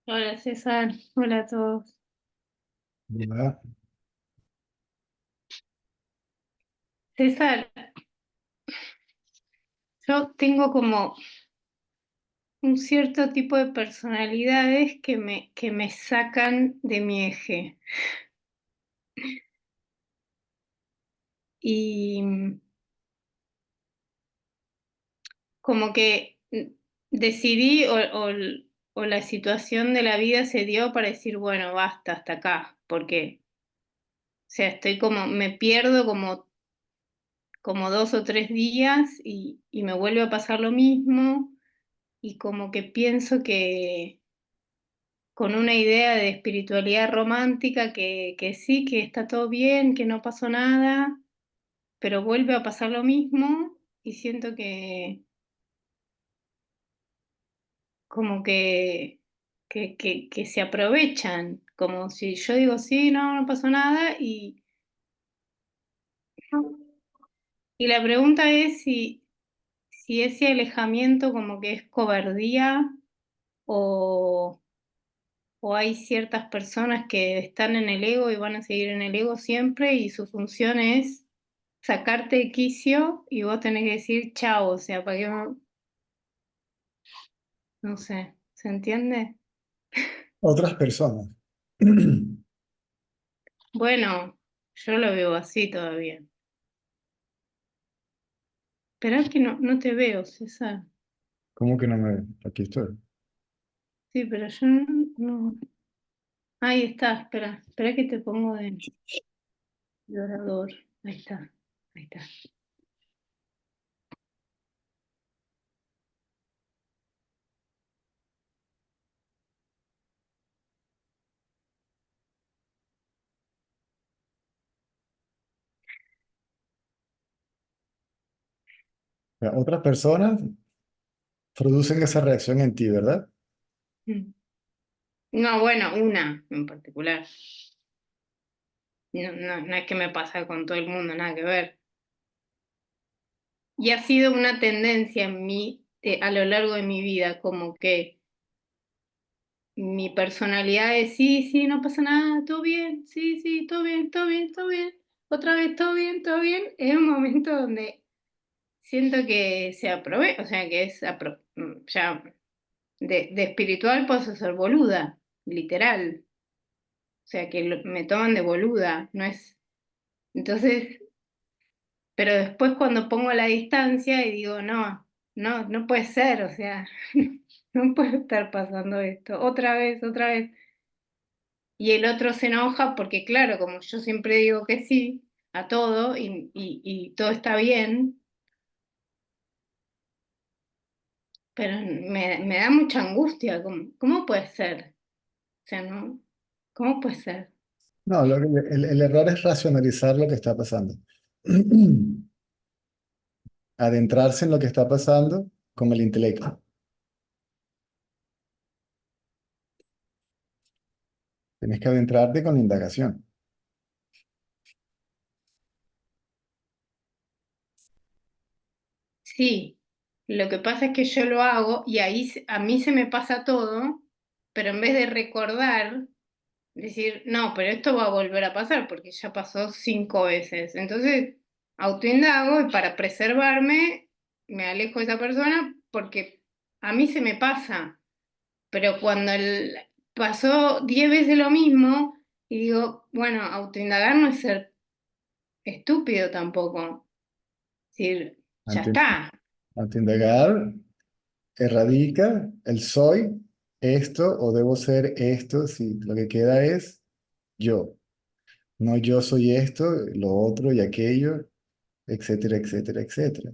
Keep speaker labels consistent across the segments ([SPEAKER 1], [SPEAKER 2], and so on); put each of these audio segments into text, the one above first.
[SPEAKER 1] Hola César, hola a todos.
[SPEAKER 2] ¿Verdad?
[SPEAKER 1] César, yo tengo como un cierto tipo de personalidades que me sacan de mi eje. Y como que decidí o la situación de la vida se dio para decir, bueno, basta, hasta acá, porque, o sea, estoy como, me pierdo como 2 o 3 días y me vuelve a pasar lo mismo y como que pienso que con una idea de espiritualidad romántica que sí, que está todo bien, que no pasó nada, pero vuelve a pasar lo mismo y siento que como que se aprovechan, como si yo digo sí, no, no pasó nada y la pregunta es si ese alejamiento como que es cobardía o, o hay ciertas personas que están en el ego y van a seguir en el ego siempre y su función es sacarte de quicio y vos tenés que decir chao, o sea, para que no sé, ¿se entiende?
[SPEAKER 2] Otras personas.
[SPEAKER 1] Bueno, yo lo veo así todavía. Pero es que no te veo, César.
[SPEAKER 2] ¿Cómo que no me ven? Aquí estoy.
[SPEAKER 1] Sí, pero yo no. Ahí está, espera que te pongo de orador. Ahí está, ahí está.
[SPEAKER 2] O sea, otras personas producen esa reacción en ti, ¿verdad?
[SPEAKER 1] Mm. No, bueno, una en particular. No es que me pasa con todo el mundo, nada que ver. Y ha sido una tendencia en mí a lo largo de mi vida, como que mi personalidad es sí, sí, no pasa nada, todo bien, sí, sí, todo bien, todo bien, todo bien, otra vez todo bien, todo bien. Es un momento donde siento que se aprovecha, o sea, que es ya de espiritual paso a ser boluda, literal. O sea, que me toman de boluda, no es. Entonces, pero después cuando pongo la distancia y digo, no, no puede ser, o sea, no puede estar pasando esto, otra vez, otra vez. Y el otro se enoja porque, claro, como yo siempre digo que sí a todo y todo está bien, pero me da mucha angustia. ¿Cómo puede ser? O sea, ¿no? ¿Cómo puede ser?
[SPEAKER 2] No, el error es racionalizar lo que está pasando. Adentrarse en lo que está pasando con el intelecto. Tienes que adentrarte con la indagación.
[SPEAKER 1] Sí, lo que pasa es que yo lo hago y ahí a mí se me pasa todo, pero en vez de recordar, decir, no, pero esto va a volver a pasar porque ya pasó 5 veces. Entonces, autoindago y para preservarme me alejo de esa persona porque a mí se me pasa, pero cuando pasó 10 veces lo mismo y digo, bueno, autoindagar no es ser estúpido tampoco, es decir, ya
[SPEAKER 2] Ante,
[SPEAKER 1] está.
[SPEAKER 2] ante indagar, erradica el soy, esto o debo ser esto, si lo que queda es yo. No yo soy esto, lo otro y aquello, etcétera, etcétera, etcétera.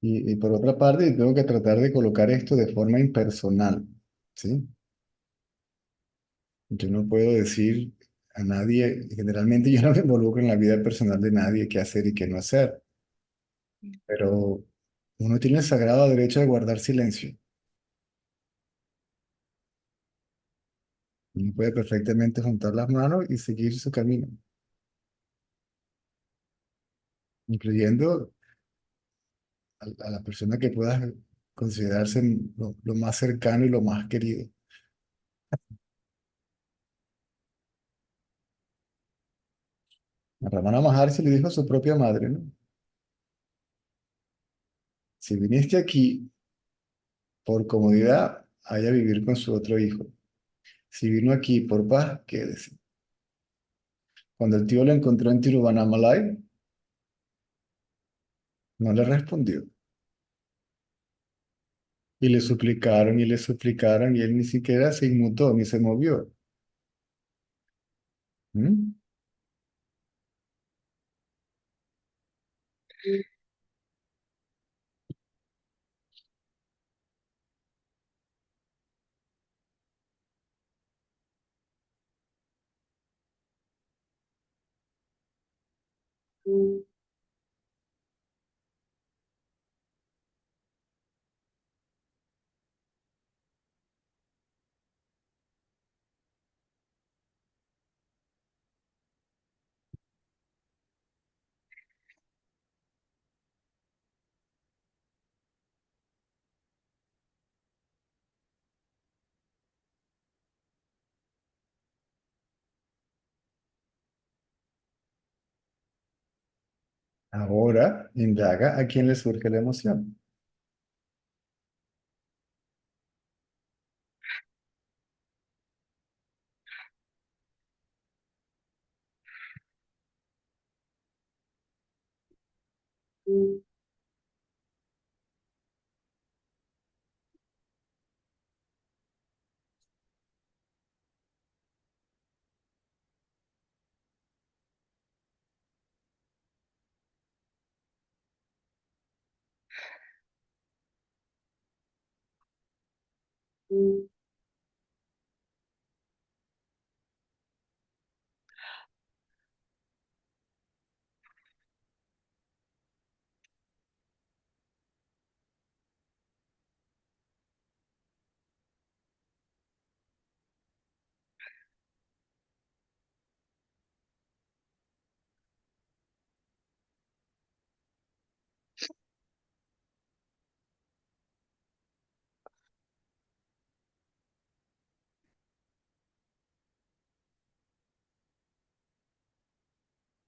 [SPEAKER 2] Y por otra parte, tengo que tratar de colocar esto de forma impersonal, ¿sí? Yo no puedo decir a nadie, generalmente yo no me involucro en la vida personal de nadie, qué hacer y qué no hacer, pero uno tiene el sagrado derecho de guardar silencio. Uno puede perfectamente juntar las manos y seguir su camino, incluyendo a la persona que puedas considerarse lo más cercano y lo más querido. A Ramana Maharshi le dijo a su propia madre, ¿no? Si viniste aquí por comodidad, vaya a vivir con su otro hijo. Si vino aquí por paz, quédese. Cuando el tío lo encontró en Tiruvannamalai, no le respondió. Y le suplicaron, y él ni siquiera se inmutó, ni se movió. ¿Mm? Ahora indaga a quién le surge la emoción.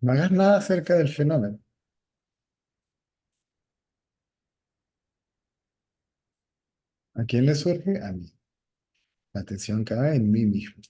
[SPEAKER 2] No hagas nada acerca del fenómeno. ¿A quién le surge? A mí. La atención cae en mí mismo.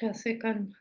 [SPEAKER 1] Ya se calma.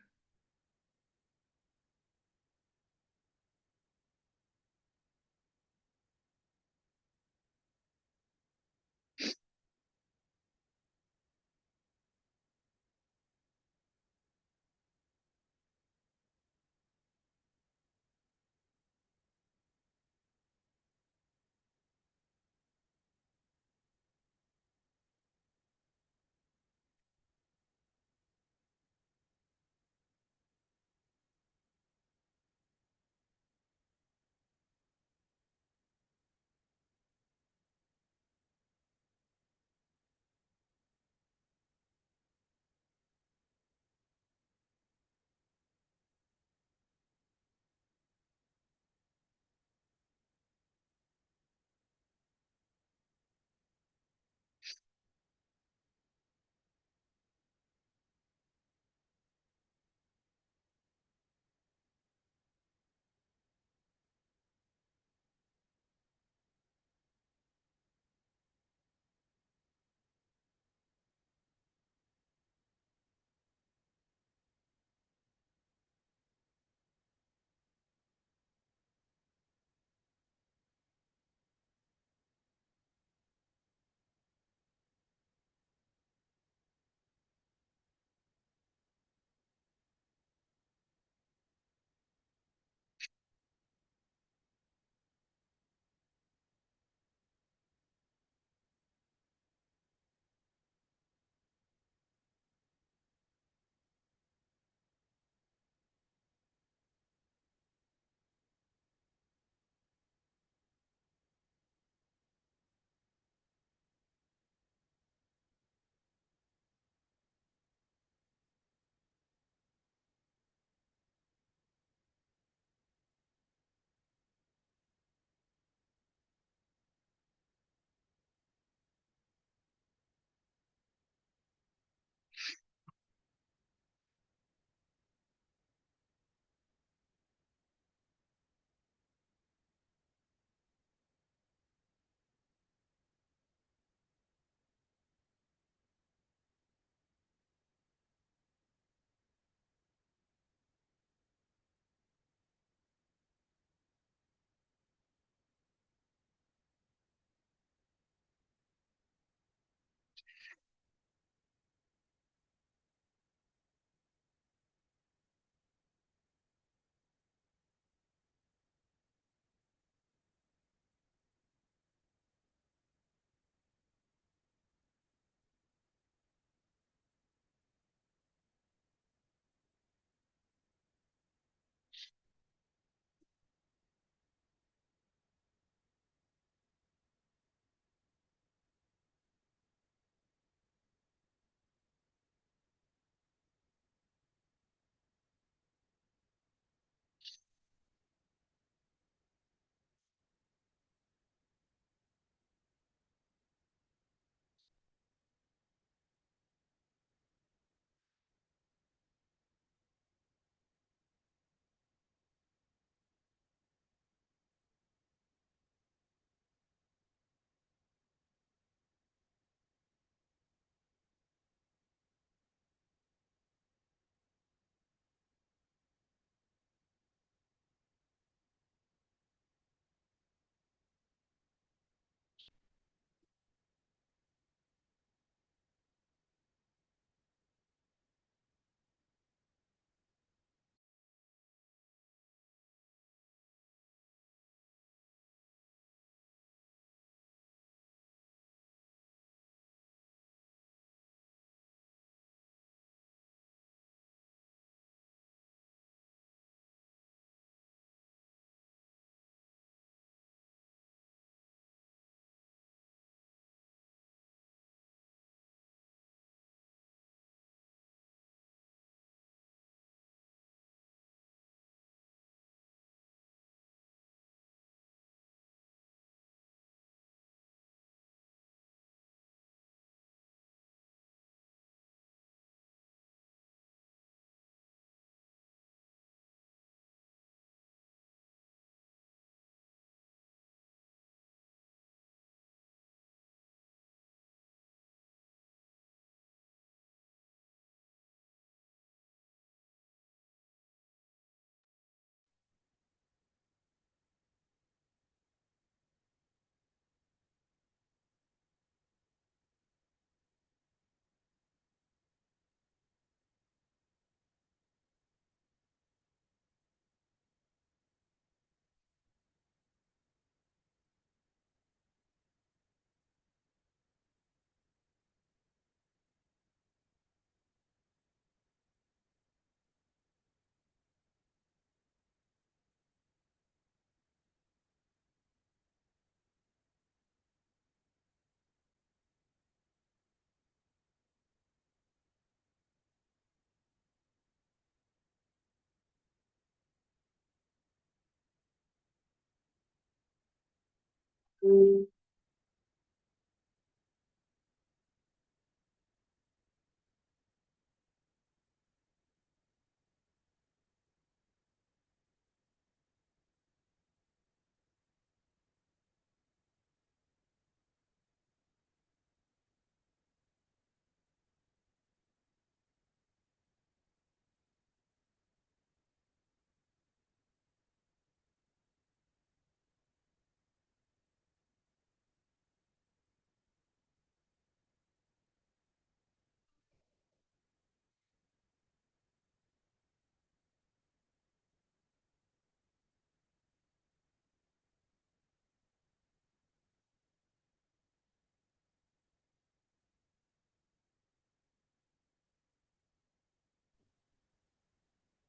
[SPEAKER 3] Mm.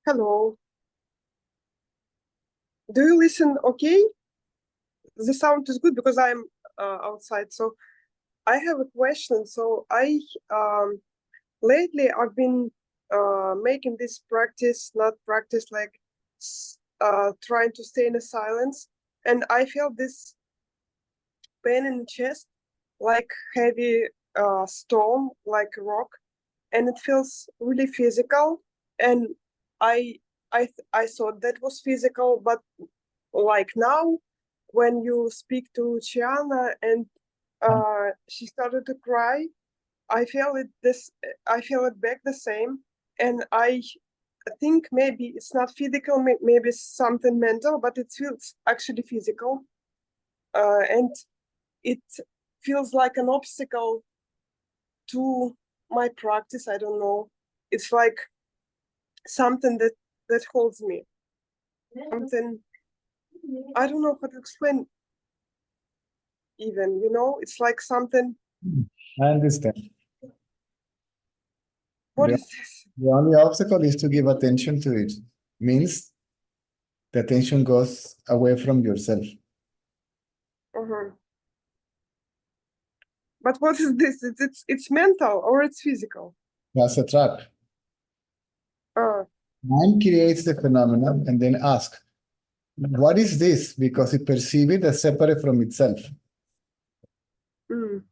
[SPEAKER 3] Hello. Do you listen okay? The sound is good because I'm outside. So I have a question. So lately I've been making this practice, not practice, like trying to stay in a silence. And I feel this pain in the chest, like heavy stone, like a rock. And it feels really physical. And I I thought that was physical, but like now, when you speak to Chiana and she started to cry, I feel I feel it back the same, and I think maybe it's not physical, maybe it's something mental, but it feels actually physical, and it feels like an obstacle to my practice. I don't know. It's like something that holds me. Something I don't know how to explain. Even it's like something.
[SPEAKER 2] I understand.
[SPEAKER 3] What
[SPEAKER 2] The,
[SPEAKER 3] is this?
[SPEAKER 2] the only obstacle is to give attention to it. Means the attention goes away from yourself.
[SPEAKER 3] Uh-huh. But what is this? It's mental or it's physical?
[SPEAKER 2] That's a trap.
[SPEAKER 3] Uh,
[SPEAKER 2] Mind creates the phenomenon and then asks, what is this? Because it perceives it as separate from itself.
[SPEAKER 3] mm,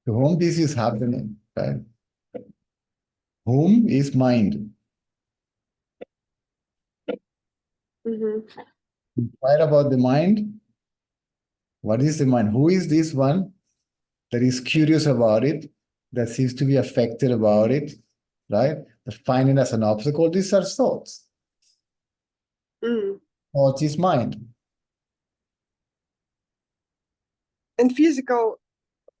[SPEAKER 2] To whom this is happening, right? Whom is mind.
[SPEAKER 3] mm-hmm.
[SPEAKER 2] Inquire about the mind. What is the mind? Who is this one that is curious about it, that seems to be affected about it, right? That find it as an obstacle. These are thoughts.
[SPEAKER 3] Mm.
[SPEAKER 2] Thought is mind.
[SPEAKER 3] And physical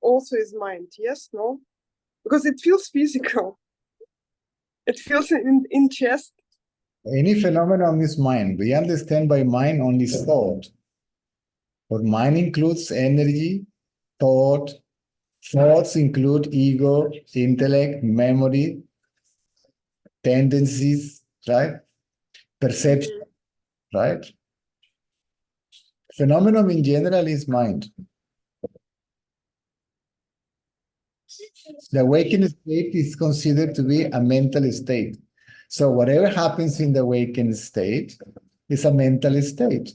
[SPEAKER 3] also is mind, yes, no? Because it feels physical. It feels in chest.
[SPEAKER 2] Any phenomenon is mind. We understand by mind only thought. But mind includes energy, thought. Thoughts include ego, intellect, memory, tendencies, right? Perception, right? Phenomenon in general is mind. The awakened state is considered to be a mental state. So whatever happens in the awakened state is a mental state.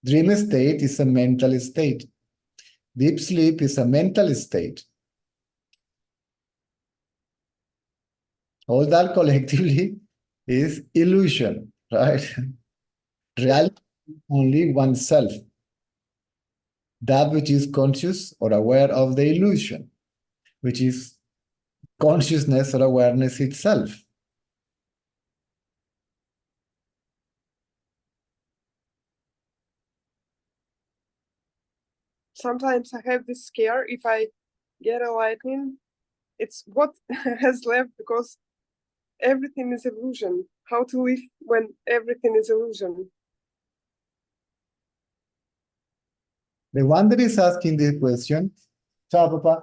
[SPEAKER 2] Dream state is a mental state. Deep sleep is a mental state. All that collectively is illusion, right? Reality is only oneself, that which is conscious or aware of the illusion, which is consciousness or awareness itself.
[SPEAKER 3] Sometimes I have this scare if I get a lightning. It's what has left because everything is illusion. How to live when everything is illusion?
[SPEAKER 2] The one that is asking the question, ciao, Papa.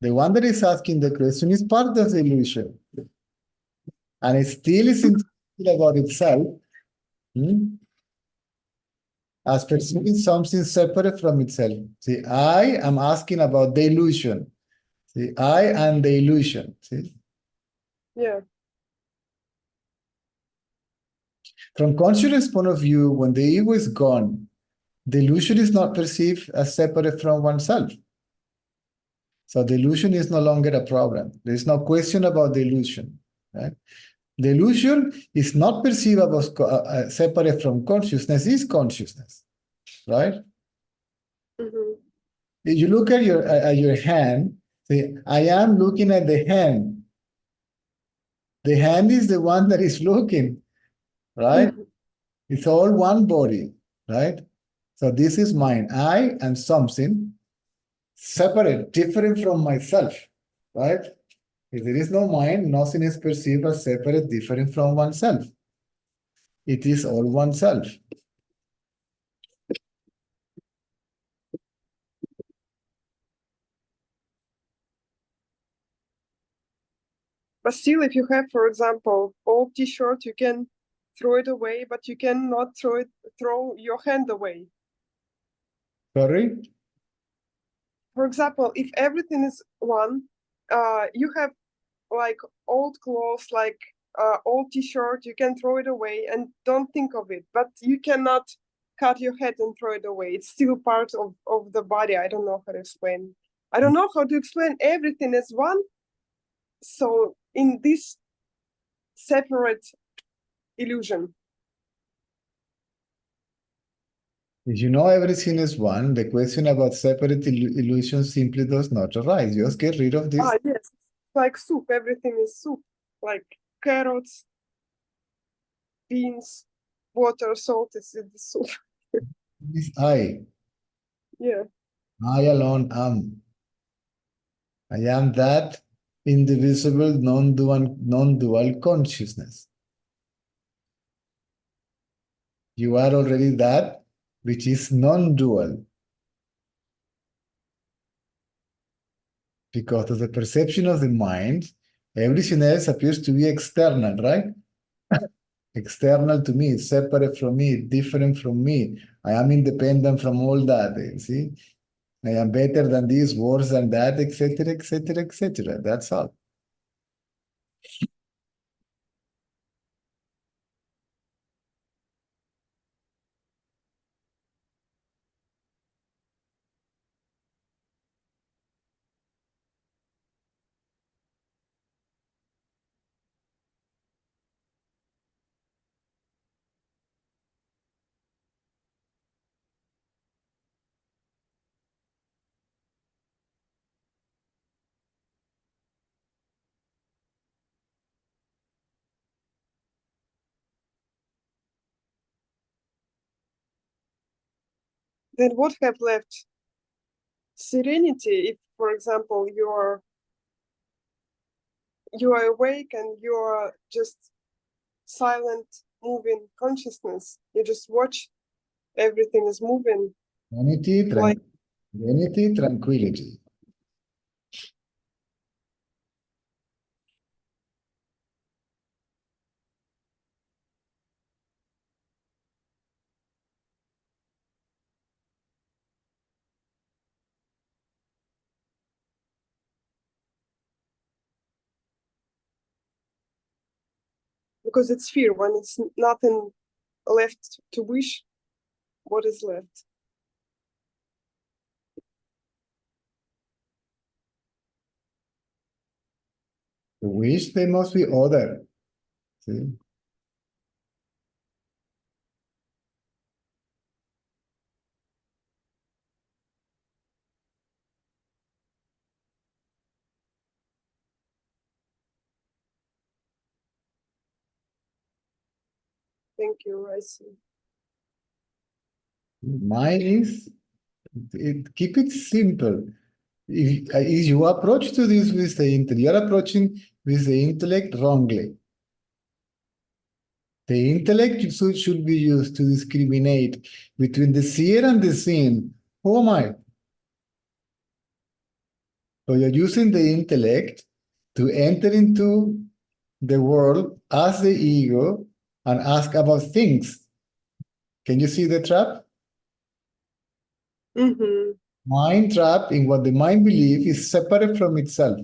[SPEAKER 2] The one that is asking the question is part of the illusion. And it still is insecure about itself, as perceiving something separate from itself. See, I am asking about the illusion. See, I and the illusion. See?
[SPEAKER 3] Yeah.
[SPEAKER 2] From consciousness point of view, when the ego is gone, delusion is not perceived as separate from oneself. So delusion is no longer a problem. There is no question about delusion. Right? Delusion is not perceived as separate from consciousness, is consciousness. Right?
[SPEAKER 3] Mhm.
[SPEAKER 2] If you look at your hand, say, I am looking at the hand. The hand is the one that is looking, right? It's all one body, right? So this is mine. I am something separate, different from myself, right? If there is no mind, nothing is perceived as separate, different from oneself. It is all oneself.
[SPEAKER 3] But still, if you have, for example, old T-shirt, you can throw it away, but you cannot throw your hand away.
[SPEAKER 2] Sorry?
[SPEAKER 3] For example, if everything is one, you have like old clothes, like old T-shirt, you can throw it away and don't think of it, but you cannot cut your head and throw it away. It's still part of the body. I don't know how to explain. I don't know how to explain everything as one. So in this separate illusion.
[SPEAKER 2] If you know everything is one, the question about separate illusion simply does not arise. Just get rid of this.
[SPEAKER 3] Ah, yes, like soup. Everything is soup, like carrots, beans, water, salt is in the soup.
[SPEAKER 2] This I.
[SPEAKER 3] Yeah.
[SPEAKER 2] I alone am. I am that indivisible, non-dual consciousness. You are already that which is non-dual. Because of the perception of the mind, everything else appears to be external, right? External to me, separate from me, different from me. I am independent from all that, see? I am better than this, worse than that, etc., etc., etc. That's all.
[SPEAKER 3] Then what have left? Serenity. If, for example, you are awake and you are just silent, moving consciousness. You just watch everything is moving.
[SPEAKER 2] Serenity, tranquility.
[SPEAKER 3] Because it's fear. When it's nothing left to wish, what is left?
[SPEAKER 2] To wish there must be order. See?
[SPEAKER 3] Thank you. I see.
[SPEAKER 2] Mine is, keep it simple. If you approach to this with the intellect, you're approaching with the intellect wrongly. The intellect should be used to discriminate between the seer and the seen. Who am I? So you're using the intellect to enter into the world as the ego and ask about things. Can you see the trap?
[SPEAKER 3] Mm-hmm.
[SPEAKER 2] Mind trap in what the mind believes is separate from itself.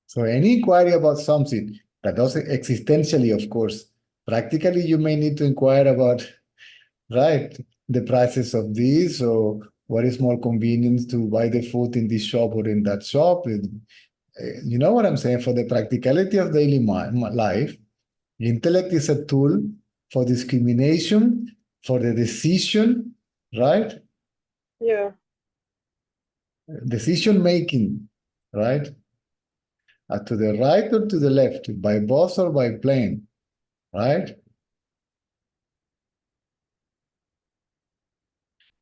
[SPEAKER 2] So any inquiry about something But also existentially, of course. Practically, you may need to inquire about, right, the prices of this, or what is more convenient to buy the food in this shop or in that shop. You know what I'm saying? For the practicality of daily life, intellect is a tool for discrimination, for the decision, right?
[SPEAKER 3] Yeah.
[SPEAKER 2] Decision making, right? To the right or to the left, by bus or by plane, right?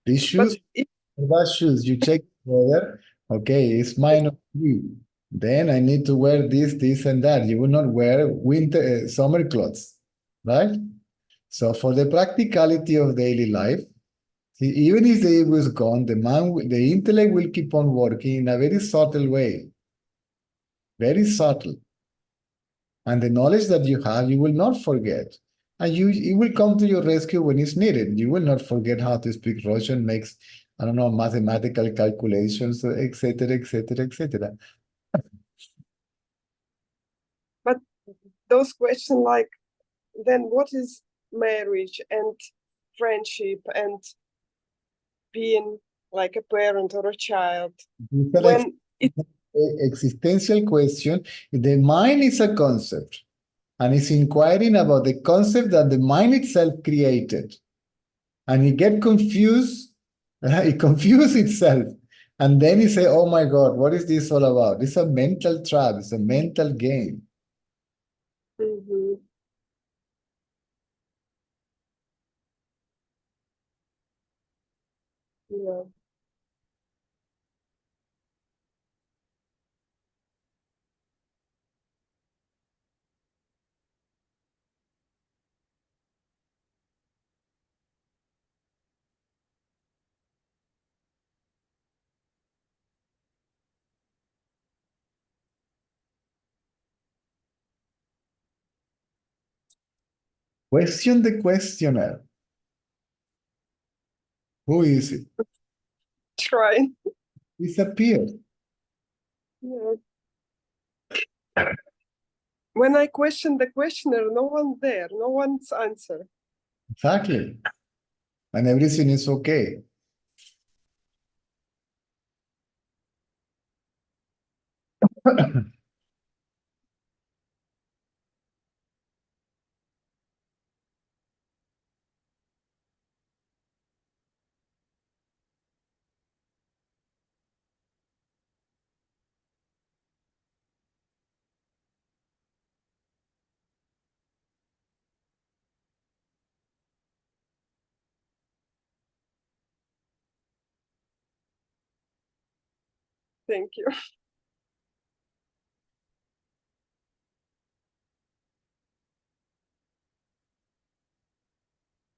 [SPEAKER 2] These
[SPEAKER 3] But
[SPEAKER 2] shoes, that shoes, you check whether, okay, it's -3. Then I need to wear this, and that. You will not wear winter, summer clothes, right? So for the practicality of daily life, even if the ego is gone, the intellect will keep on working in a very subtle way, very subtle. And the knowledge that you have, you will not forget. And it will come to your rescue when it's needed. You will not forget how to speak Russian, makes, I don't know, mathematical calculations, etc., etc., etc.
[SPEAKER 3] but those questions like, then what is marriage and friendship and being like a parent or a child?
[SPEAKER 2] These are
[SPEAKER 3] When it
[SPEAKER 2] existential question. The mind is a concept, and it's inquiring about the concept that the mind itself created. And it get confused, it confuse itself. And then he say, oh my God, what is this all about? It's a mental trap, it's a mental game.
[SPEAKER 3] Mhm. Yeah.
[SPEAKER 2] Question the questioner. Who is it?
[SPEAKER 3] Trying.
[SPEAKER 2] Disappeared.
[SPEAKER 3] Yeah. When I question the questioner, no one's there, no one's answer.
[SPEAKER 2] Exactly. And everything is okay.
[SPEAKER 3] Thank you.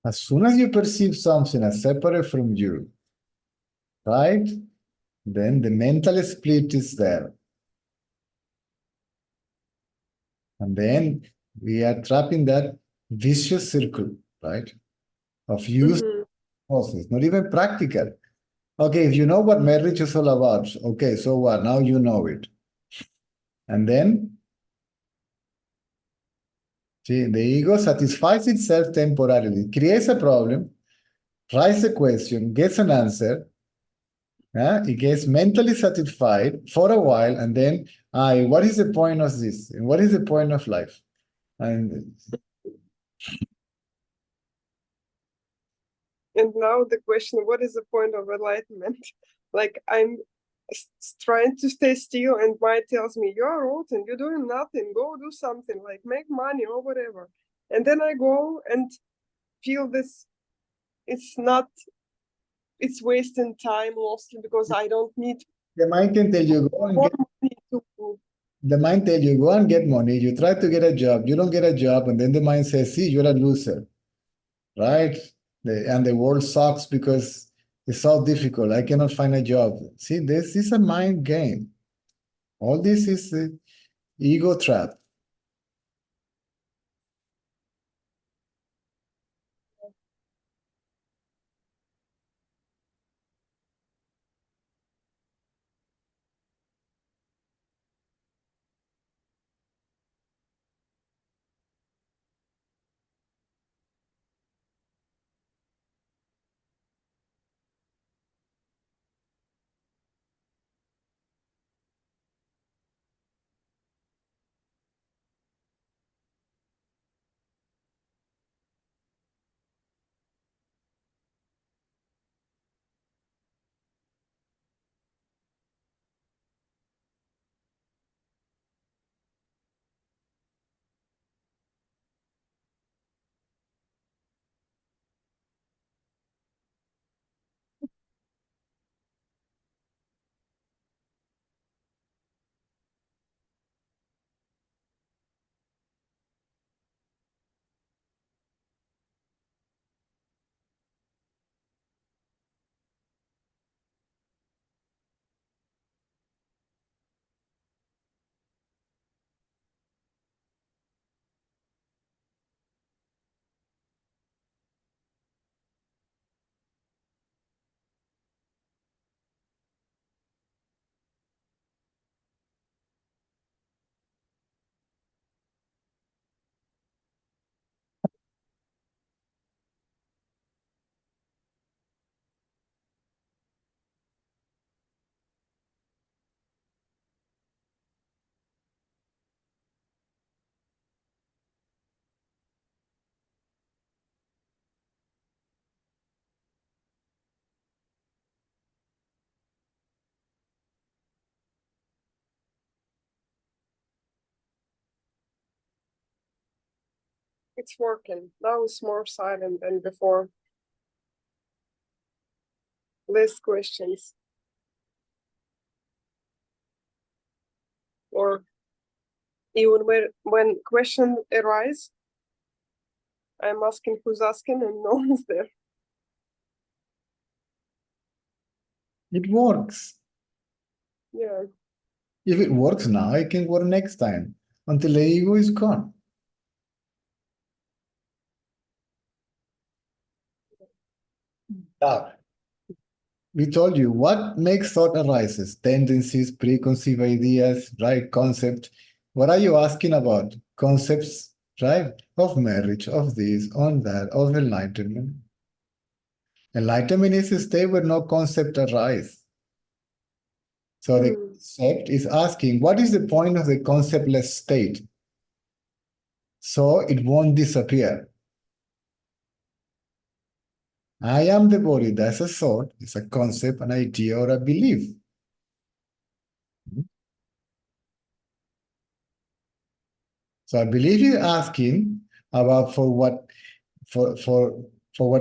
[SPEAKER 2] As soon as you perceive something as separate from you, right? Then the mental split is there. And then we are trapped in that vicious circle, right? Of use
[SPEAKER 3] Mhm.
[SPEAKER 2] process, not even practical. Okay, if you know what marriage is all about, okay, so what? Now you know it. And then, see, the ego satisfies itself temporarily, creates a problem, writes a question, gets an answer, it gets mentally satisfied for a while, and then, what is the point of this? And what is the point of life? And
[SPEAKER 3] And now the question, what is the point of enlightenment? Like I'm trying to stay still and mind tells me, you're rotten, you're doing nothing, go do something, like make money or whatever. And then I go and feel this, it's not, it's wasting time mostly because I don't need
[SPEAKER 2] the mind can tell you, go and
[SPEAKER 3] more
[SPEAKER 2] get,
[SPEAKER 3] money to,
[SPEAKER 2] the mind tell you, go and get money. You try to get a job, you don't get a job, and then the mind says, see, you're a loser, right? And the world sucks because it's so difficult. I cannot find a job. See, this is a mind game. All this is ego trap.
[SPEAKER 3] It's working. Now it's more silent than before. Less questions. Or even when questions arise, I'm asking who's asking and no one's there.
[SPEAKER 2] It works.
[SPEAKER 3] Yeah.
[SPEAKER 2] If it works now, it can work next time until the ego is gone. Now, we told you what makes thought arises, tendencies, preconceived ideas, right? Concept. What are you asking about? Concepts, right? Of marriage, of this, on that, of enlightenment. Enlightenment is a state where no concept arise. So the concept is asking, what is the point of the conceptless state? So it won't disappear. I am the body, that's a thought, it's a concept, an idea, or a belief. So I believe is asking about for what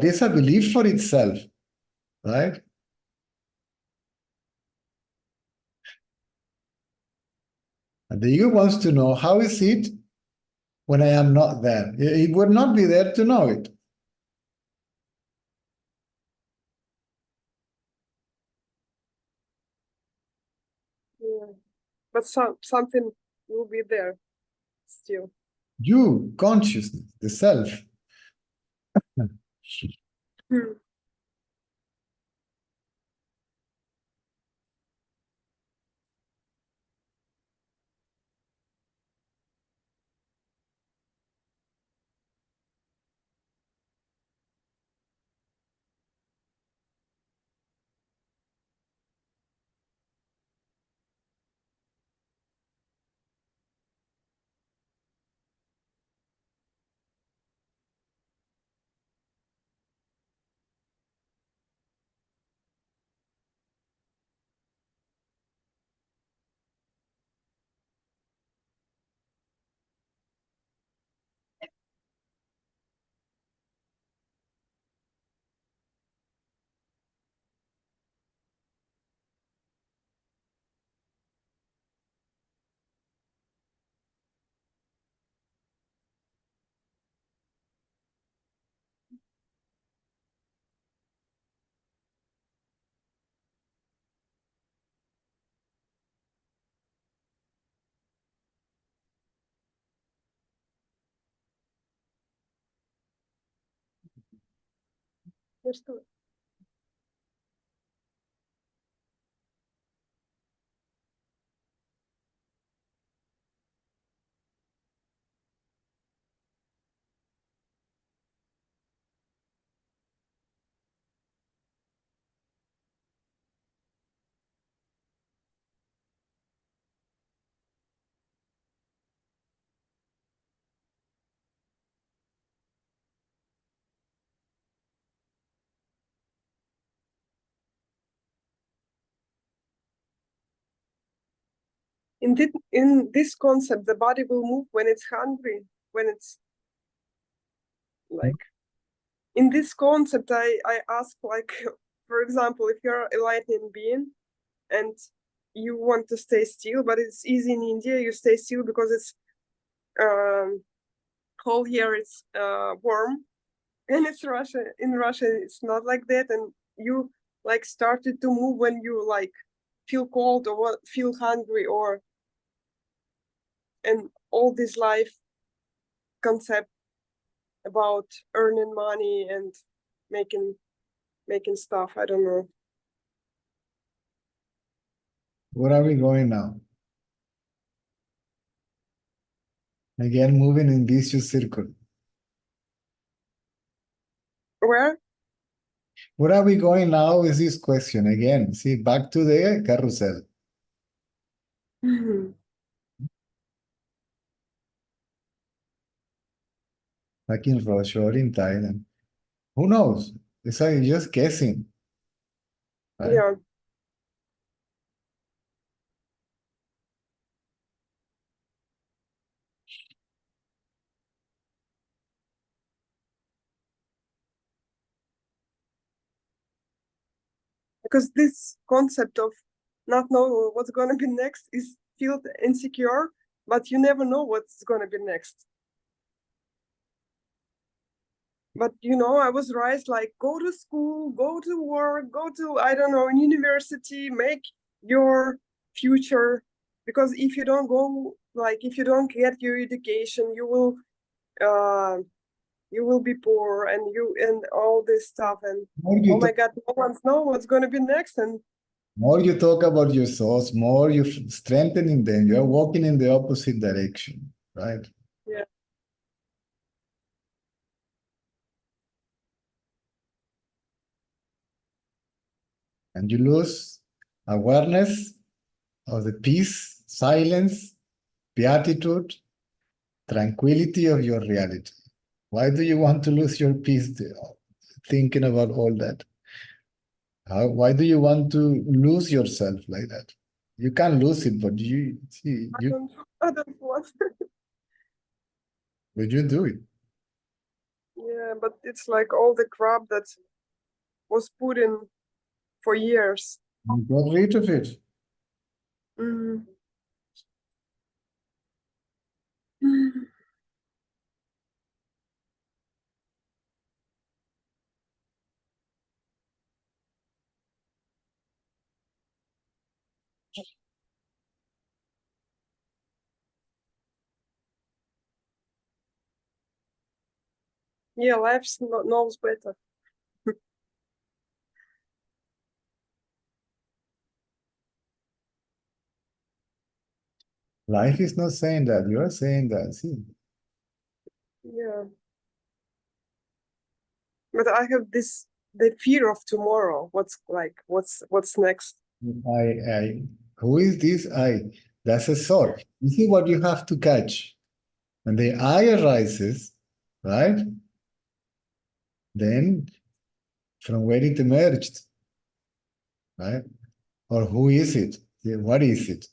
[SPEAKER 2] is a belief for itself, right? And the ego wants to know how is it when I am not there? It would not be there to know it.
[SPEAKER 3] Yeah. But something will be there still.
[SPEAKER 2] You, consciousness, the self.
[SPEAKER 3] In this concept, the body will move when it's hungry, when it's like, in this concept, I ask, like, for example, if you're a lightning being and you want to stay still, but it's easy in India, you stay still because it's whole year it's warm, and it's Russia. In Russia, it's not like that, and you like started to move when you like feel cold or feel hungry, or and all this life concept about earning money and making stuff. I don't know.
[SPEAKER 2] Where are we going now? Again, moving in vicious circle.
[SPEAKER 3] Where?
[SPEAKER 2] Where are we going now is this question again. See, back to the carousel. Back in Russia or in Thailand. Who knows? It's like just guessing. Right?
[SPEAKER 3] Yeah. because this concept of not knowing what's going to be next is feel insecure, but you never know what's going to be next. But I was raised like, go to school, go to work, go to, I don't know, university, make your future. Because if you don't go, like, if you don't get your education, you will be poor, and all this stuff. And oh my God, no one knows what's going to be next. And
[SPEAKER 2] more you talk about your thoughts, more you're strengthening them. You're walking in the opposite direction, right?
[SPEAKER 3] yeah.
[SPEAKER 2] And you lose awareness of the peace, silence, beatitude, tranquility of your reality. Why do you want to lose your peace thinking about all that? Why do you want to lose yourself like that? You can't lose it, but you see,
[SPEAKER 3] I don't want.
[SPEAKER 2] but you do it.
[SPEAKER 3] Yeah, but it's like all the crap that was put in for years.
[SPEAKER 2] Get rid of it.
[SPEAKER 3] Mhm. Yeah, life knows better.
[SPEAKER 2] Life is not saying that. You are saying that. See,
[SPEAKER 3] Yeah. But I have the fear of tomorrow. What's next?
[SPEAKER 2] who is this I? That's a thought. You see what you have to catch. When the I arises, right? Then from where it emerged, right? Or who is it? What is it?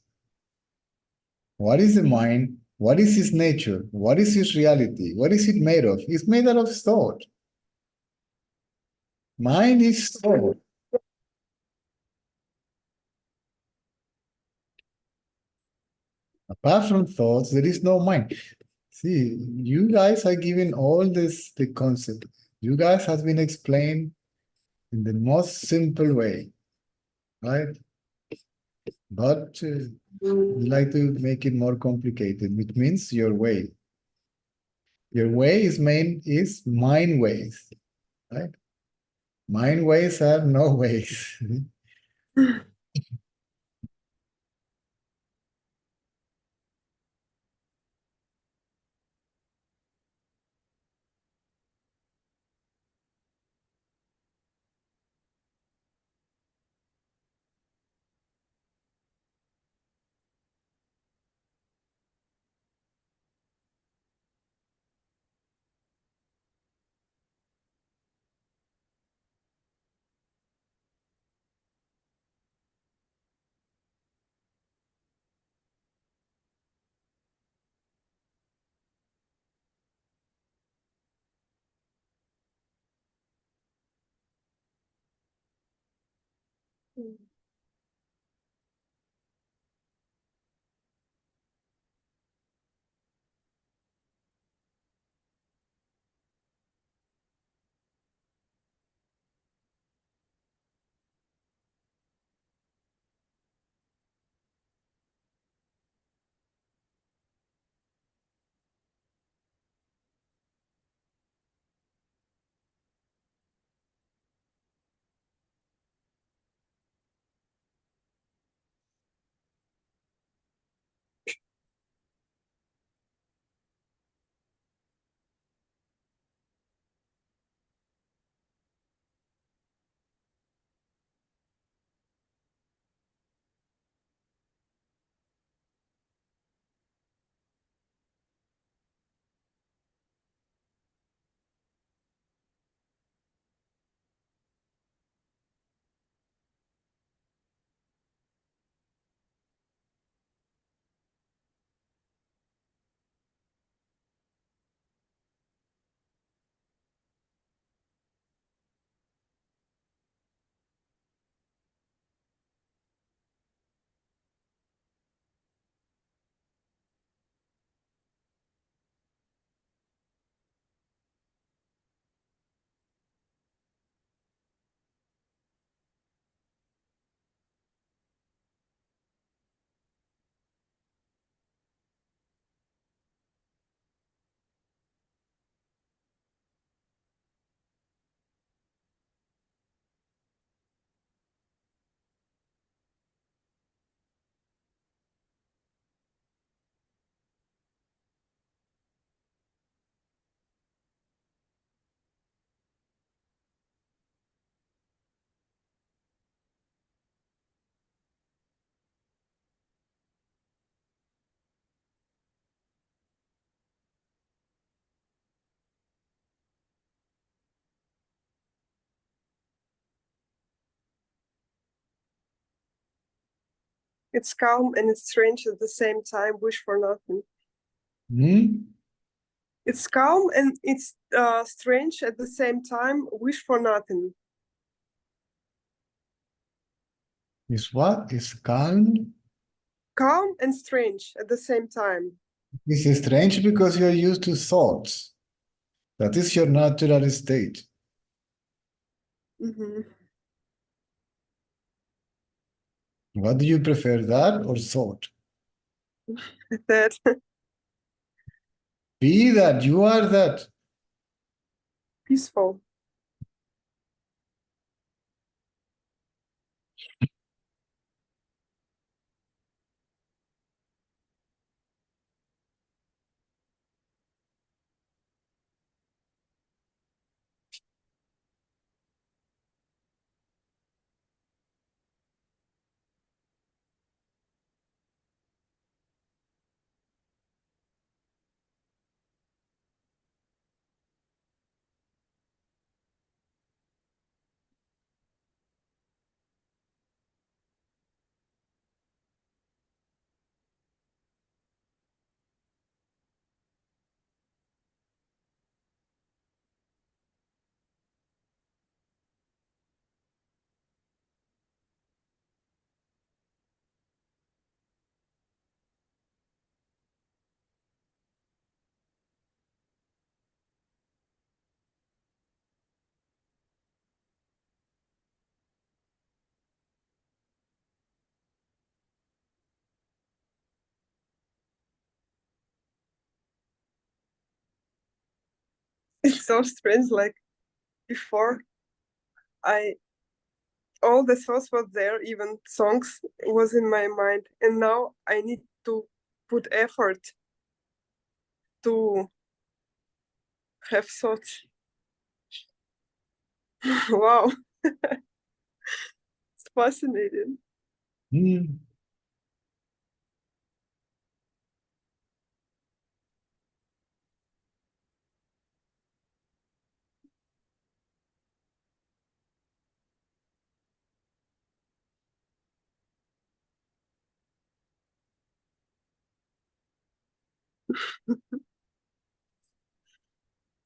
[SPEAKER 2] What is the mind? What is its nature? What is its reality? What is it made of? It's made out of thought. Mind is thought. Apart from thoughts, there is no mind. See, you guys are giving all this the concept. You guys has been explained in the most simple way, right? But you like to make it more complicated, which means your way. Your way is mind ways, right? Mind ways are no ways.
[SPEAKER 3] It's calm and it's strange at the same time, wish for nothing.
[SPEAKER 2] Hmm?
[SPEAKER 3] It's calm and it's strange at the same time, wish for nothing.
[SPEAKER 2] Is what? Is calm?
[SPEAKER 3] Calm and strange at the same time.
[SPEAKER 2] It's strange because you're used to thoughts. That is your natural state.
[SPEAKER 3] Mhm.
[SPEAKER 2] What do you prefer, that or thought?
[SPEAKER 3] That
[SPEAKER 2] Be that, you are that.
[SPEAKER 3] peaceful. It's so strange. Like before, I all the thoughts were there, even songs was in my mind, and now I need to put effort to have thoughts. Wow, it's fascinating.
[SPEAKER 2] Hmm.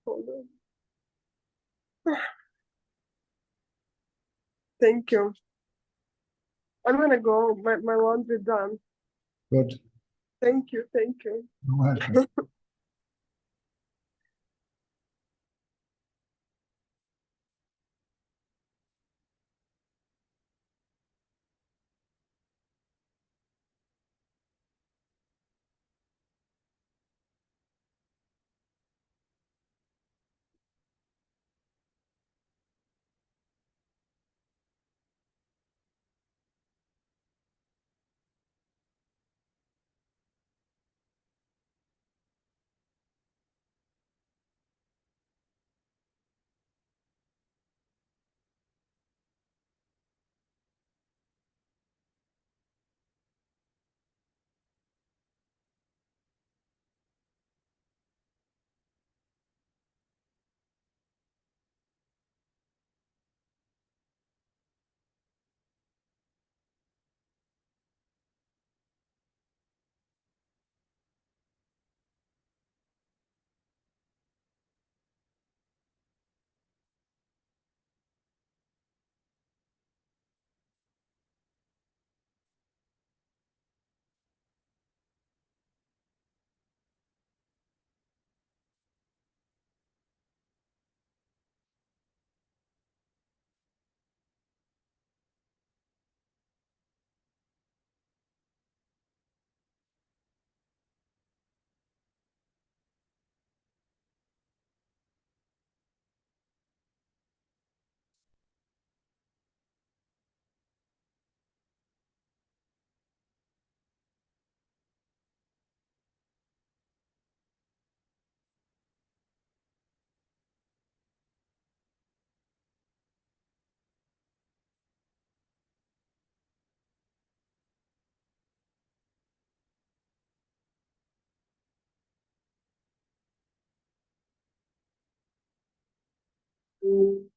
[SPEAKER 3] Hold on. Thank you. I'm gonna go. My laundry done.
[SPEAKER 2] Good.
[SPEAKER 3] Thank you. Thank you.
[SPEAKER 2] You're welcome.
[SPEAKER 3] Mm.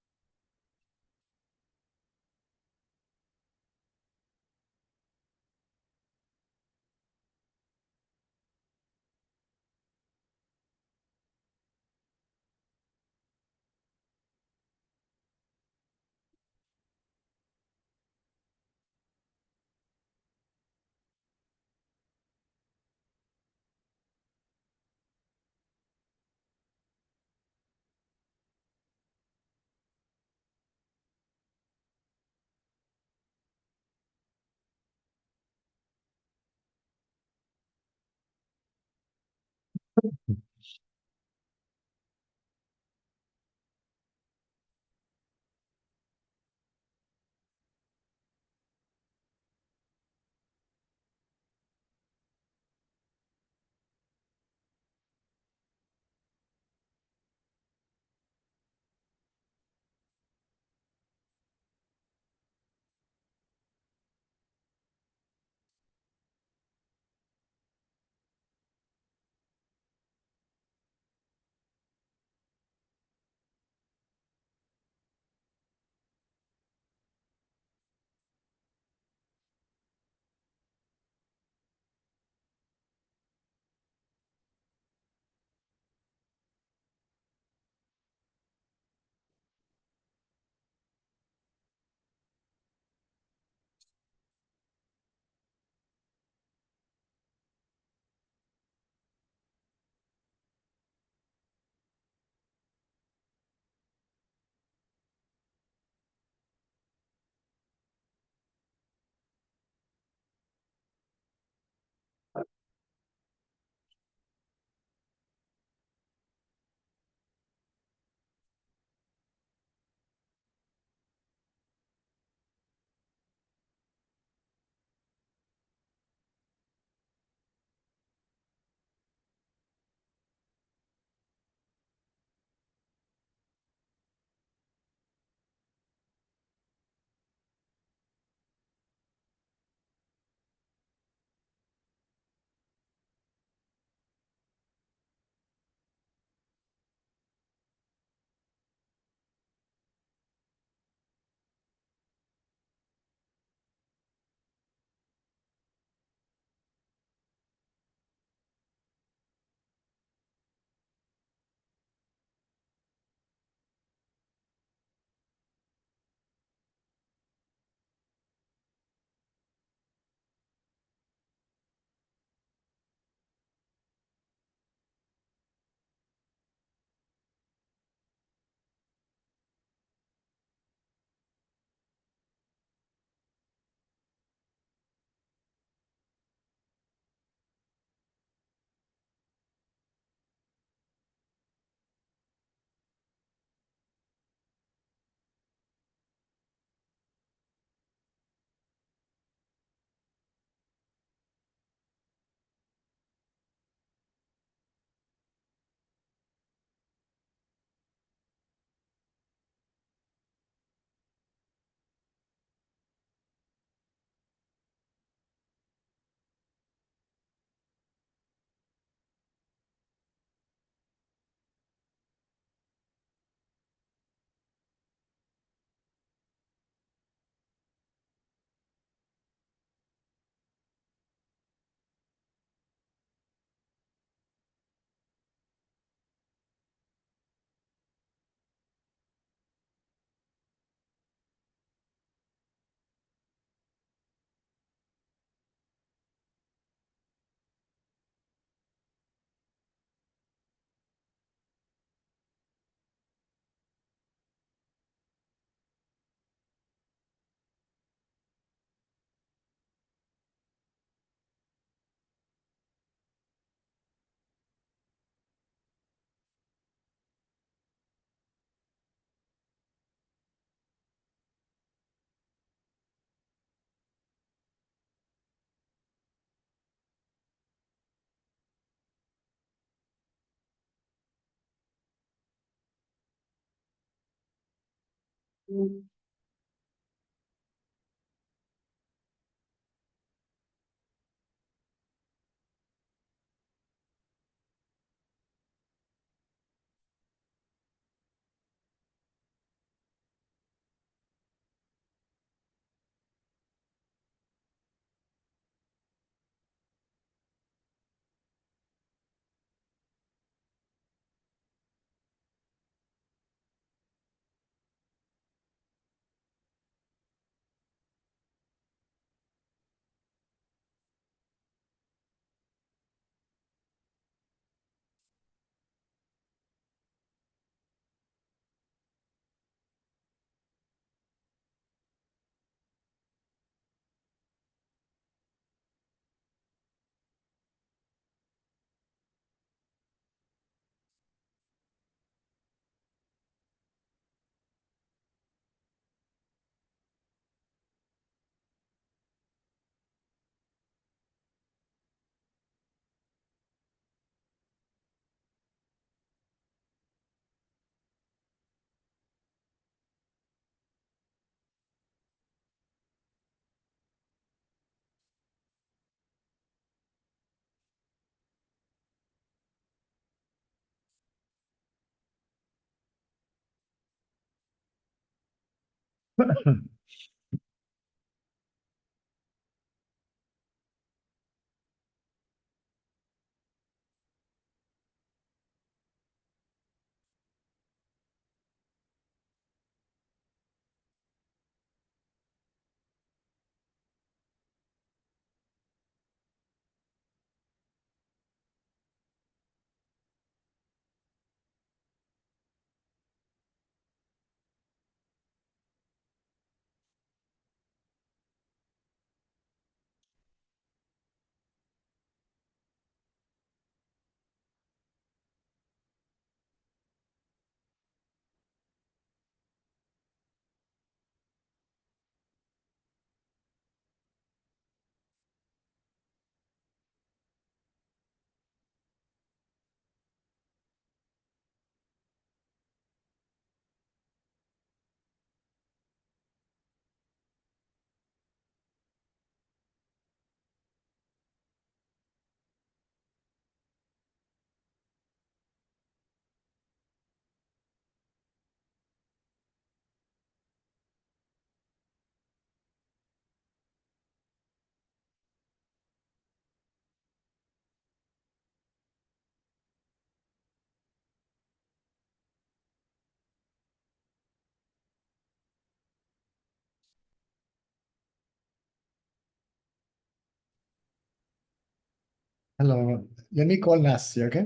[SPEAKER 2] Hello, let me call Nasi, okay?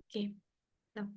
[SPEAKER 1] Okay. No.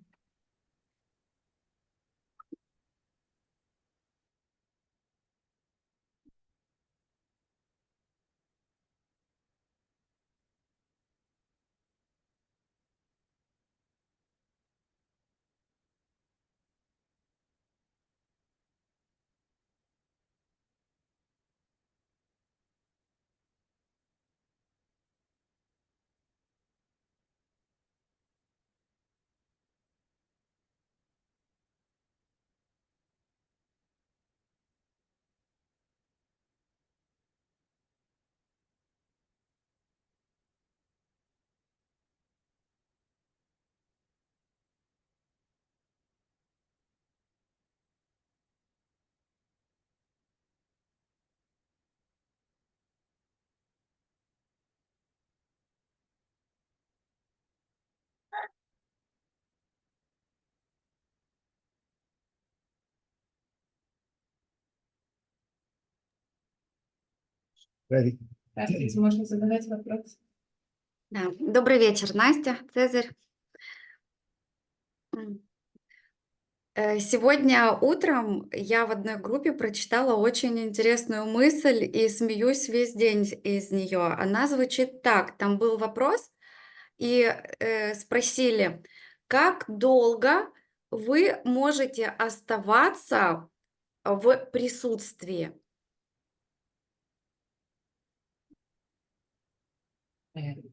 [SPEAKER 2] Ready.
[SPEAKER 4] Здравствуйте, можно задавать вопрос?
[SPEAKER 5] Да. Добрый вечер, Настя, Цезарь. Сегодня утром я в одной группе прочитала очень интересную мысль и смеюсь весь день из нее. Она звучит так. Там был вопрос, и спросили, как долго вы можете оставаться в присутствии?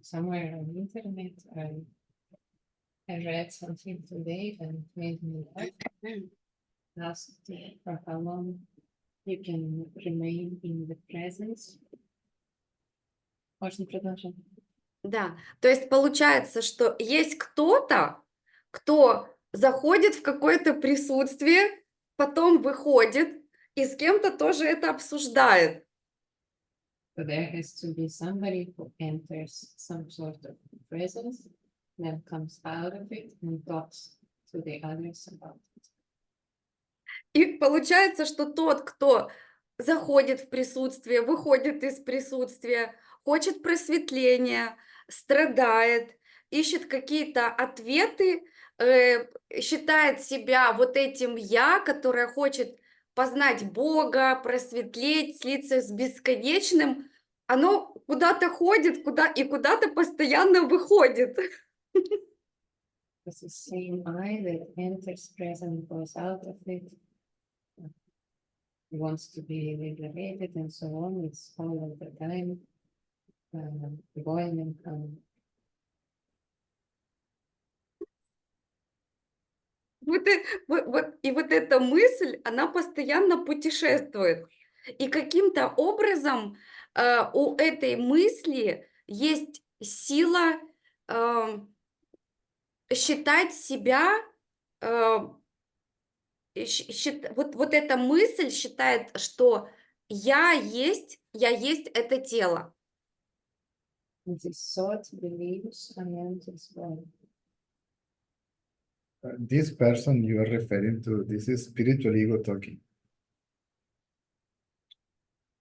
[SPEAKER 4] Somewhere on the internet, I read something today and it made me laugh. asked for how long you can remain in the presence. Можно продолжать.
[SPEAKER 5] Да, то есть получается, что есть кто-то, кто заходит в какое-то присутствие, потом выходит и с кем-то тоже это обсуждает.
[SPEAKER 4] So there has to be somebody who enters some sort of presence, then comes out of it and talks to the others about it.
[SPEAKER 5] И получается, что тот, кто заходит в присутствие, выходит из присутствия, хочет просветления, страдает, ищет какие-то ответы, считает себя вот этим «я», которое хочет познать Бога, просветлеть, слиться с бесконечным, оно куда-то ходит, куда-то постоянно выходит.
[SPEAKER 4] It's the same I that enters present, goes out of it, wants to be liberated and so on. It's all of the time going and coming.
[SPEAKER 5] И вот эта мысль, она постоянно путешествует. И каким-то образом у этой мысли есть сила считать себя, вот эта мысль считает, что я есть это тело.
[SPEAKER 4] This thought believes I am this body.
[SPEAKER 2] This person you are referring to, this is spiritual ego talking.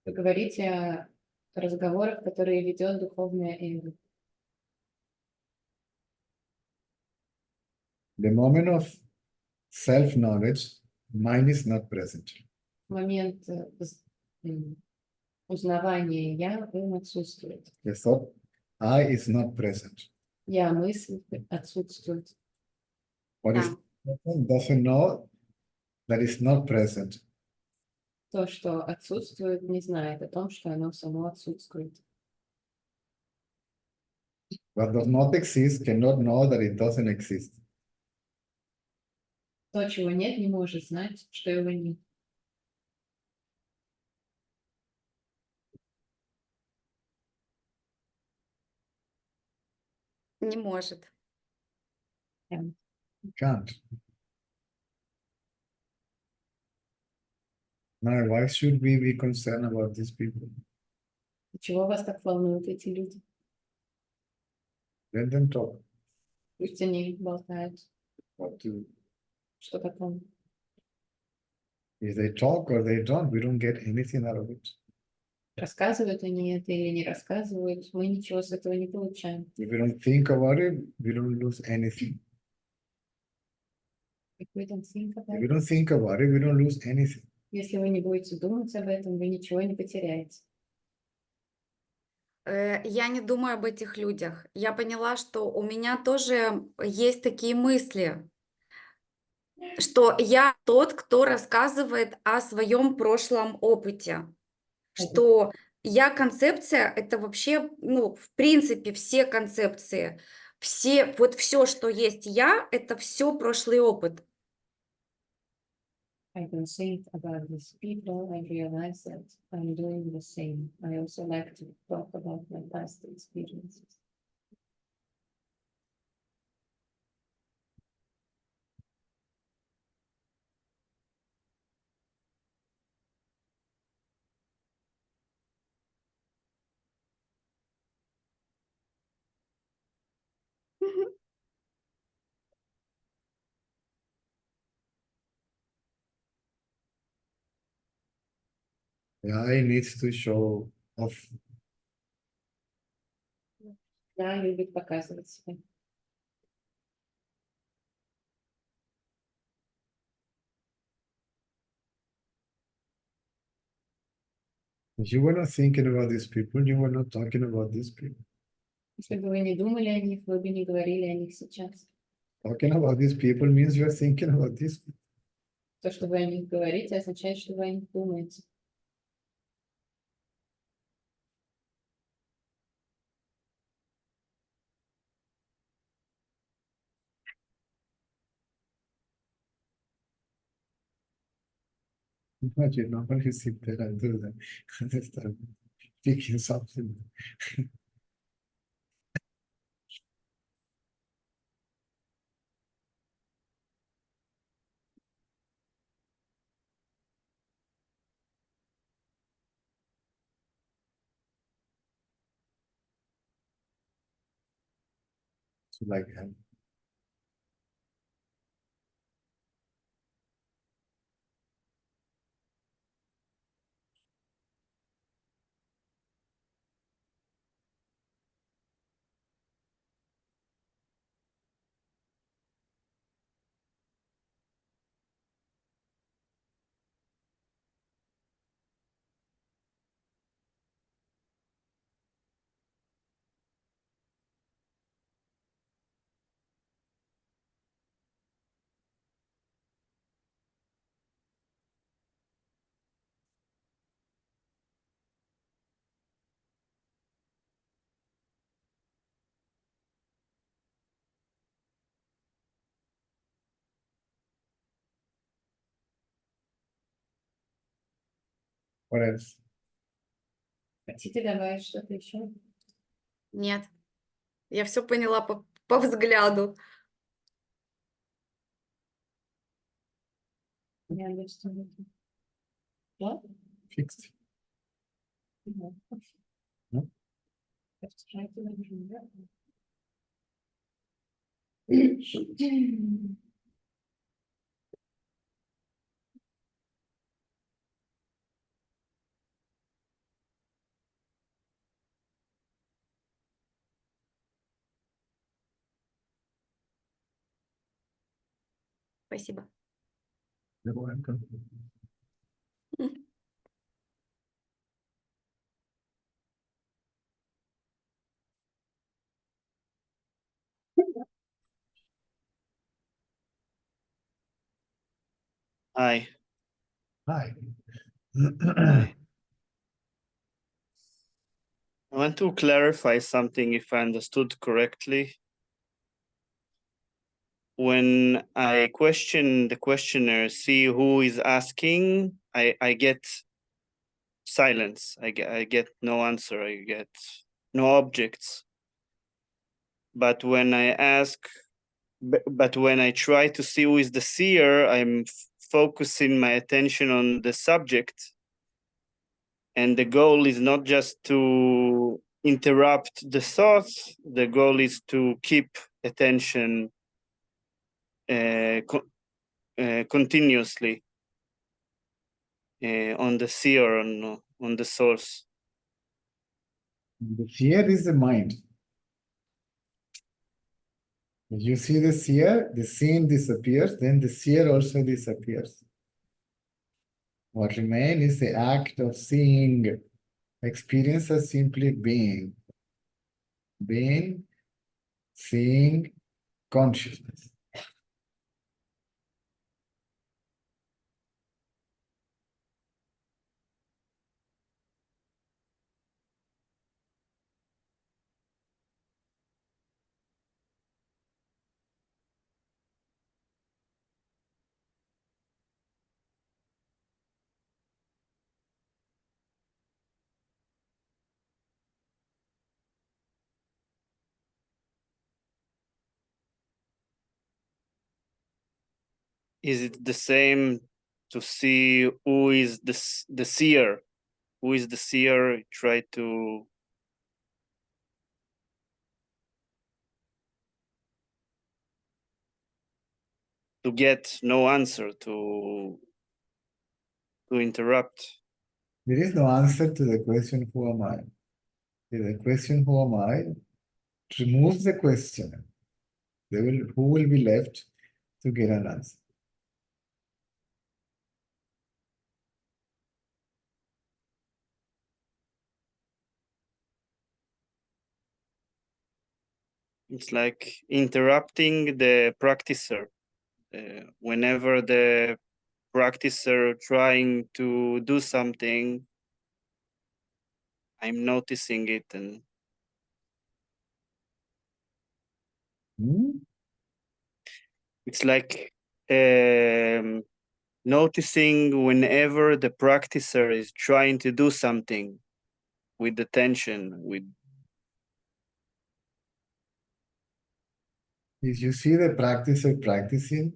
[SPEAKER 4] Вы говорите о разговорах, которые ведет духовное эго.
[SPEAKER 2] The moment of self-knowledge, mind is not present.
[SPEAKER 4] В момент узнавания я, ум отсутствует.
[SPEAKER 2] The thought, I is not present.
[SPEAKER 4] Я, мысль отсутствует.
[SPEAKER 2] What is present doesn't know that is not present.
[SPEAKER 4] То, что отсутствует, не знает о том, что оно само отсутствует.
[SPEAKER 2] What does not exist cannot know that it doesn't exist.
[SPEAKER 4] То, чего нет, не может знать, что его нет.
[SPEAKER 5] Не может.
[SPEAKER 2] You can't. Now, why should we be concerned about these people?
[SPEAKER 4] Чего вас так волнуют эти люди?
[SPEAKER 2] Let them talk.
[SPEAKER 4] Пусть они болтают.
[SPEAKER 2] What to,
[SPEAKER 4] Что потом?
[SPEAKER 2] if they talk or they don't, we don't get anything out of it.
[SPEAKER 4] Рассказывают они это или не рассказывают, мы ничего с этого не получаем.
[SPEAKER 2] If we don't think about it, we don't lose anything.
[SPEAKER 4] If we don't think about
[SPEAKER 2] If we
[SPEAKER 4] it,
[SPEAKER 2] don't think about it, we don't lose anything.
[SPEAKER 4] если вы не будете думать об этом, вы ничего не потеряете.
[SPEAKER 5] Я не думаю об этих людях. Я поняла, что у меня тоже есть такие мысли, что я тот, кто рассказывает о своем прошлом опыте, что я концепция, это вообще, в принципе, все концепции, вот все, что есть я, это все прошлый опыт.
[SPEAKER 4] I don't think about these people. I realize that I'm doing the same. I also like to talk about my past experiences.
[SPEAKER 2] The eye needs to show off.
[SPEAKER 4] Да, любит показывать себя.
[SPEAKER 2] You were not thinking about these people, you were not talking about these people.
[SPEAKER 4] Если бы вы не думали о них, вы бы не говорили о них сейчас.
[SPEAKER 2] Talking about these people means you're thinking about these people.
[SPEAKER 4] То, что вы о них говорите, означает, что вы о них думаете.
[SPEAKER 2] No, you normally sit there and do that. And start picking something. So like what else?
[SPEAKER 4] Хотите добавить что-то еще?
[SPEAKER 5] Нет, я все поняла по взгляду.
[SPEAKER 4] Не understand. What?
[SPEAKER 2] Fixed.
[SPEAKER 4] No.
[SPEAKER 2] No?
[SPEAKER 4] Let's try to remember.
[SPEAKER 5] Спасибо.
[SPEAKER 2] You're welcome.
[SPEAKER 6] Hi.
[SPEAKER 2] Hi.
[SPEAKER 6] Hi. I want to clarify something if I understood correctly. When I question the questioner, see who is asking, I get silence. I get no answer. I get no objects. But when I ask, but when I try to see who is the seer, I'm focusing my attention on the subject. And the goal is not just to interrupt the thoughts, the goal is to keep attention continuously on the seer, on the source.
[SPEAKER 2] The seer is the mind. If you see the seer, the scene disappears, then the seer also disappears. What remains is the act of seeing. Experience as simply being. Being, seeing, consciousness.
[SPEAKER 6] Is it the same to see who is the seer? Who is the seer? Try to get no answer, to interrupt.
[SPEAKER 2] There is no answer to the question, who am I? The question, who am I, removes the questioner. Who will be left to get an answer?
[SPEAKER 6] It's like interrupting the practicer. Whenever the practicer trying to do something, I'm noticing it, and it's like noticing whenever the practicer is trying to do something with attention, with
[SPEAKER 2] If you see the practicer practicing,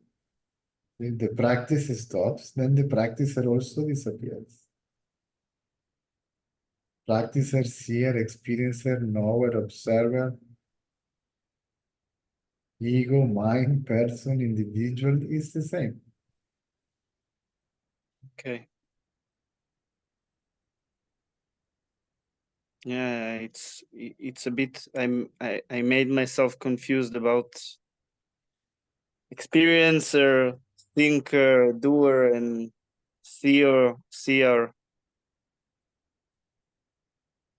[SPEAKER 2] if the practice stops, then the practicer also disappears. Practicer, seer, experiencer, knower, observer, ego, mind, person, individual is the same.
[SPEAKER 6] okay. Yeah, it's a bit. I made myself confused about experiencer, thinker, doer, and seer.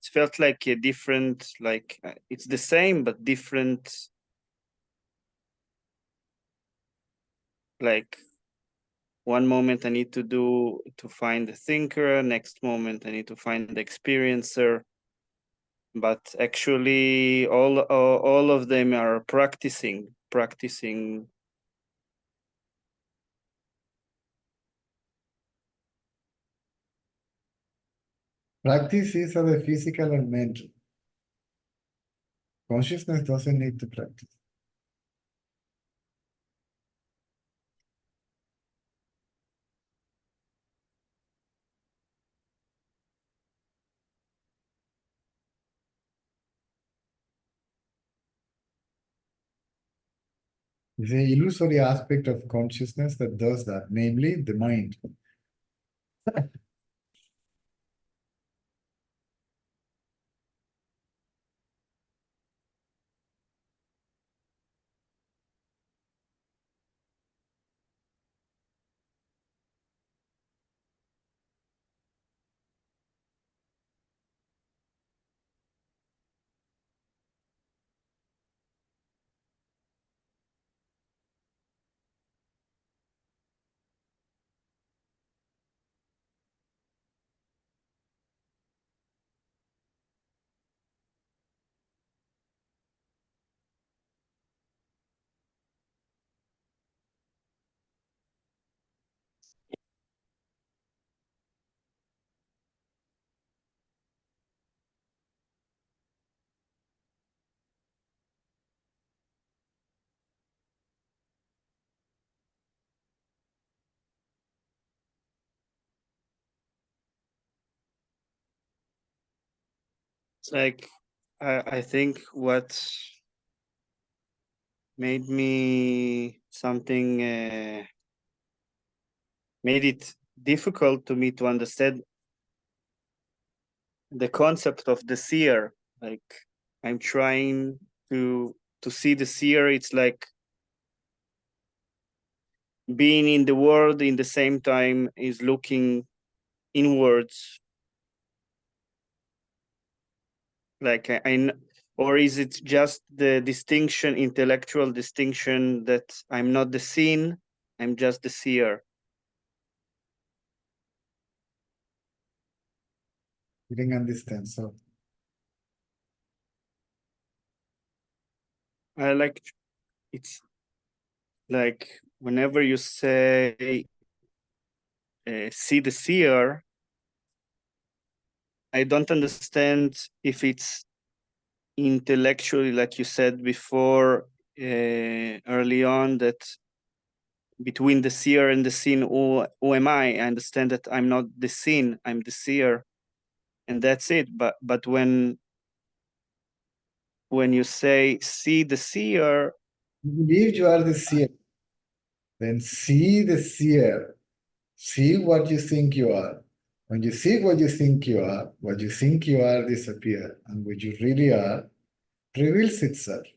[SPEAKER 6] It felt like a different, like it's the same but different. Like one moment I need to find the thinker, next moment I need to find the experiencer. But actually, all of them are practicing.
[SPEAKER 2] Practice is of the physical and mental. Consciousness doesn't need to practice. It's the illusory aspect of consciousness that does that, namely the mind.
[SPEAKER 6] It's like I think what made me something made it difficult to me to understand the concept of the seer. Like I'm trying to see the seer. It's like being in the world in the same time is looking inwards. Like or is it just the distinction, intellectual distinction, that I'm not the seen, I'm just the seer?
[SPEAKER 2] Didn't understand. So
[SPEAKER 6] I like it's like whenever you say see the seer, I don't understand if it's intellectually, like you said before, early on, that between the seer and the seen, who am I? I understand that I'm not the seen, I'm the seer, and that's it. But when you say see the seer,
[SPEAKER 2] you believe you are the seer, then see the seer. See what you think you are. When you see what you think you are disappear, and what you really are reveals itself.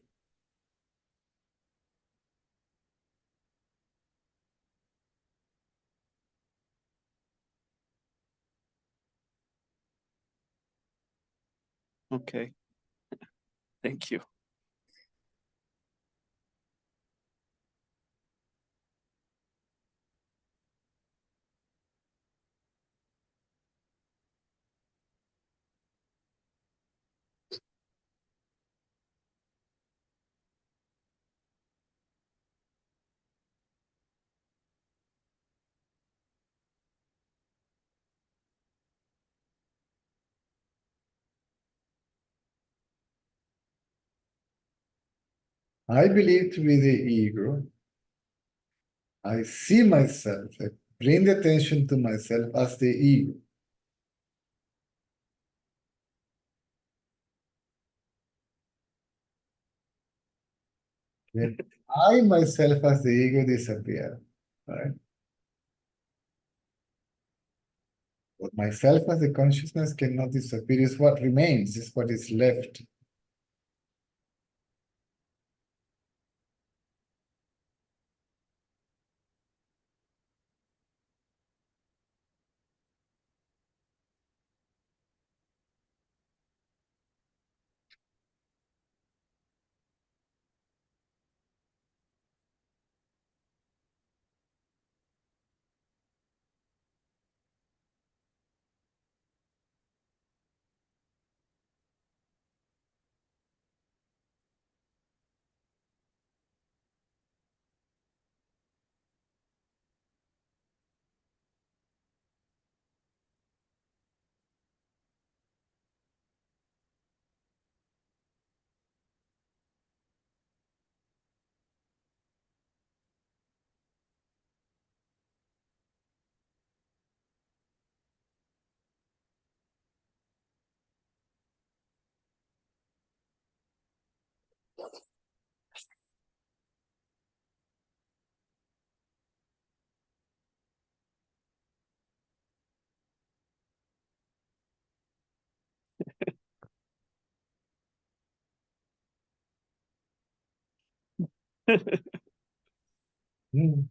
[SPEAKER 6] okay, thank you.
[SPEAKER 2] I believe to be the ego. I see myself, I bring the attention to myself as the ego. Then I myself as the ego disappear, right? But myself as the consciousness cannot disappear, is what remains, is what is left. Mm.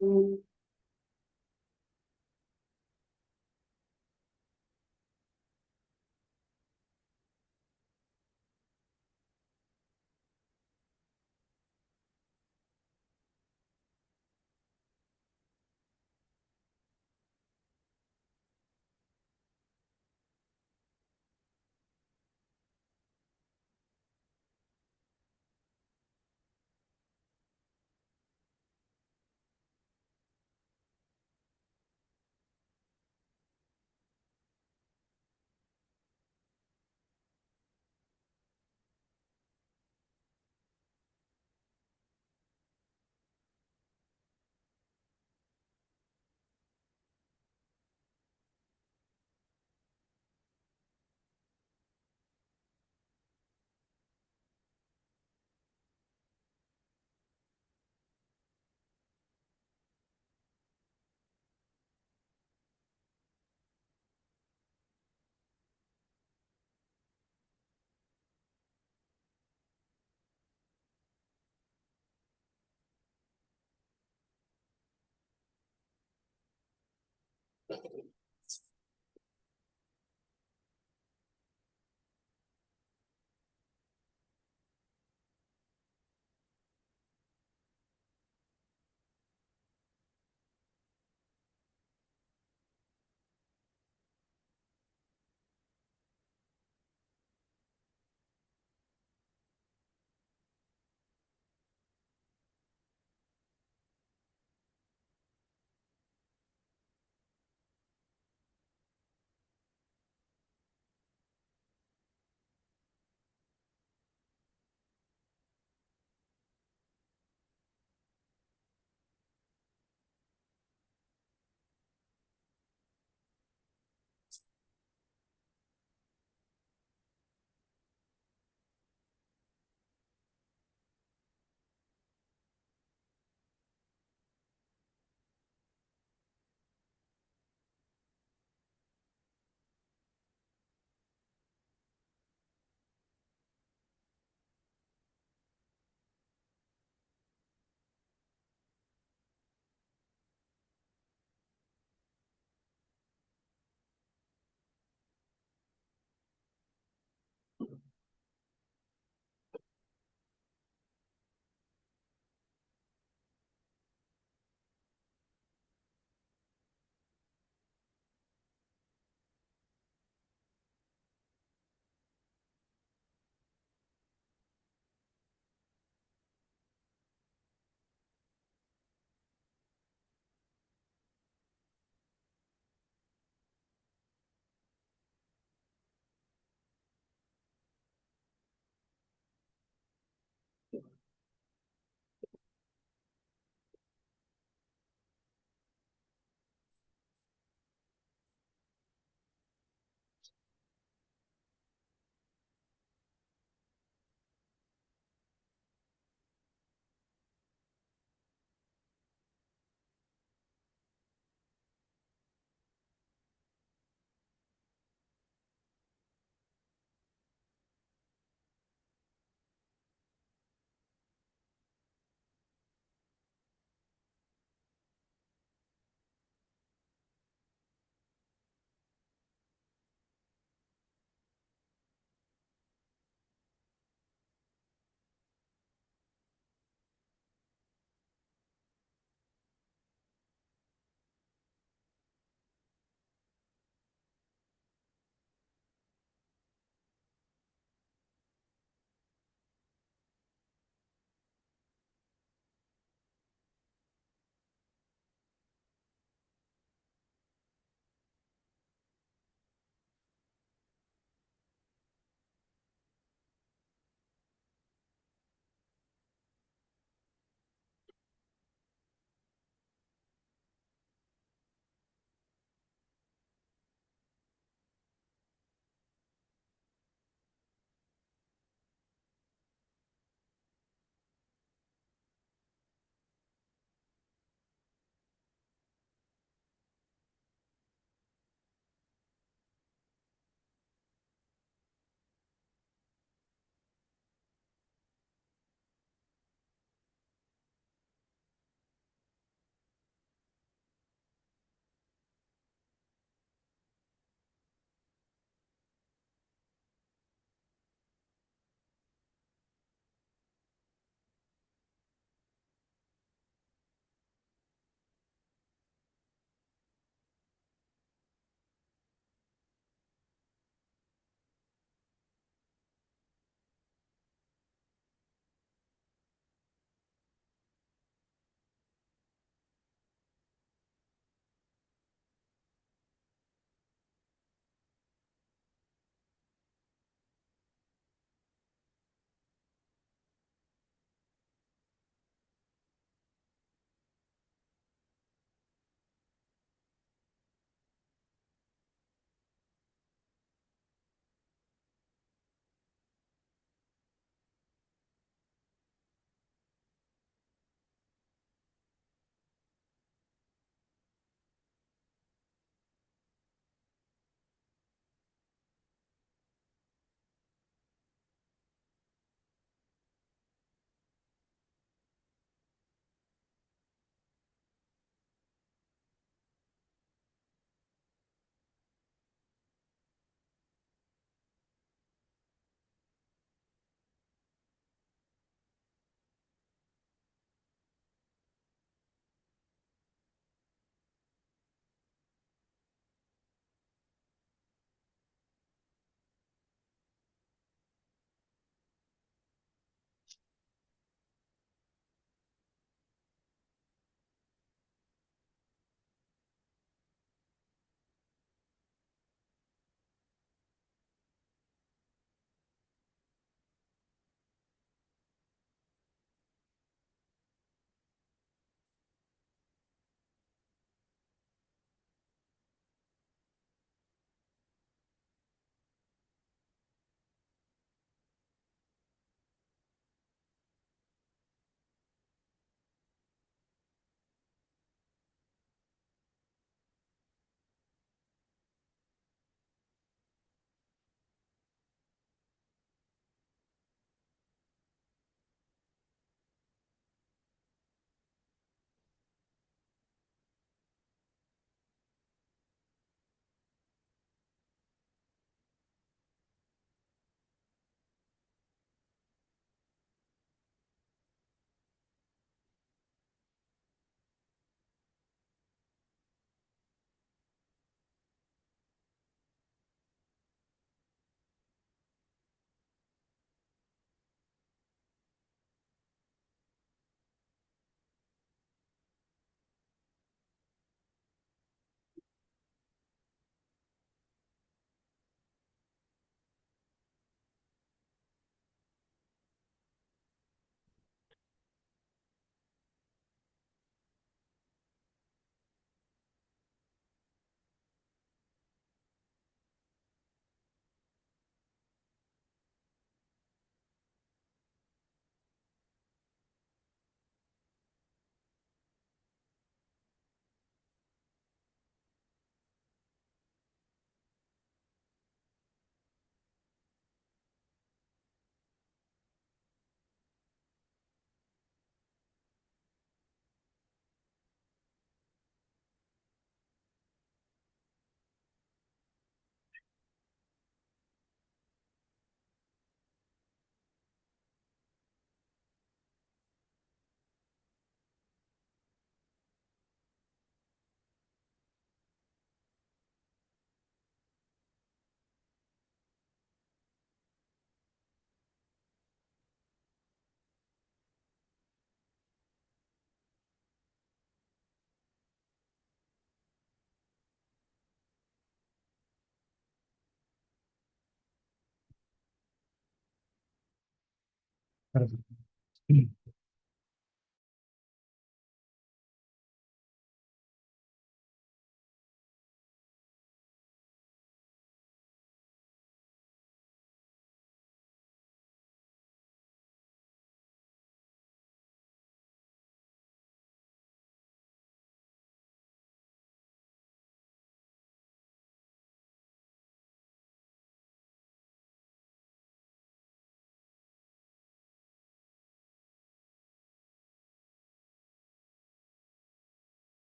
[SPEAKER 3] Mm.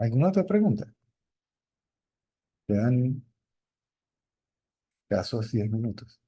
[SPEAKER 2] ¿Alguna otra pregunta? Quedan casos 10 minutos.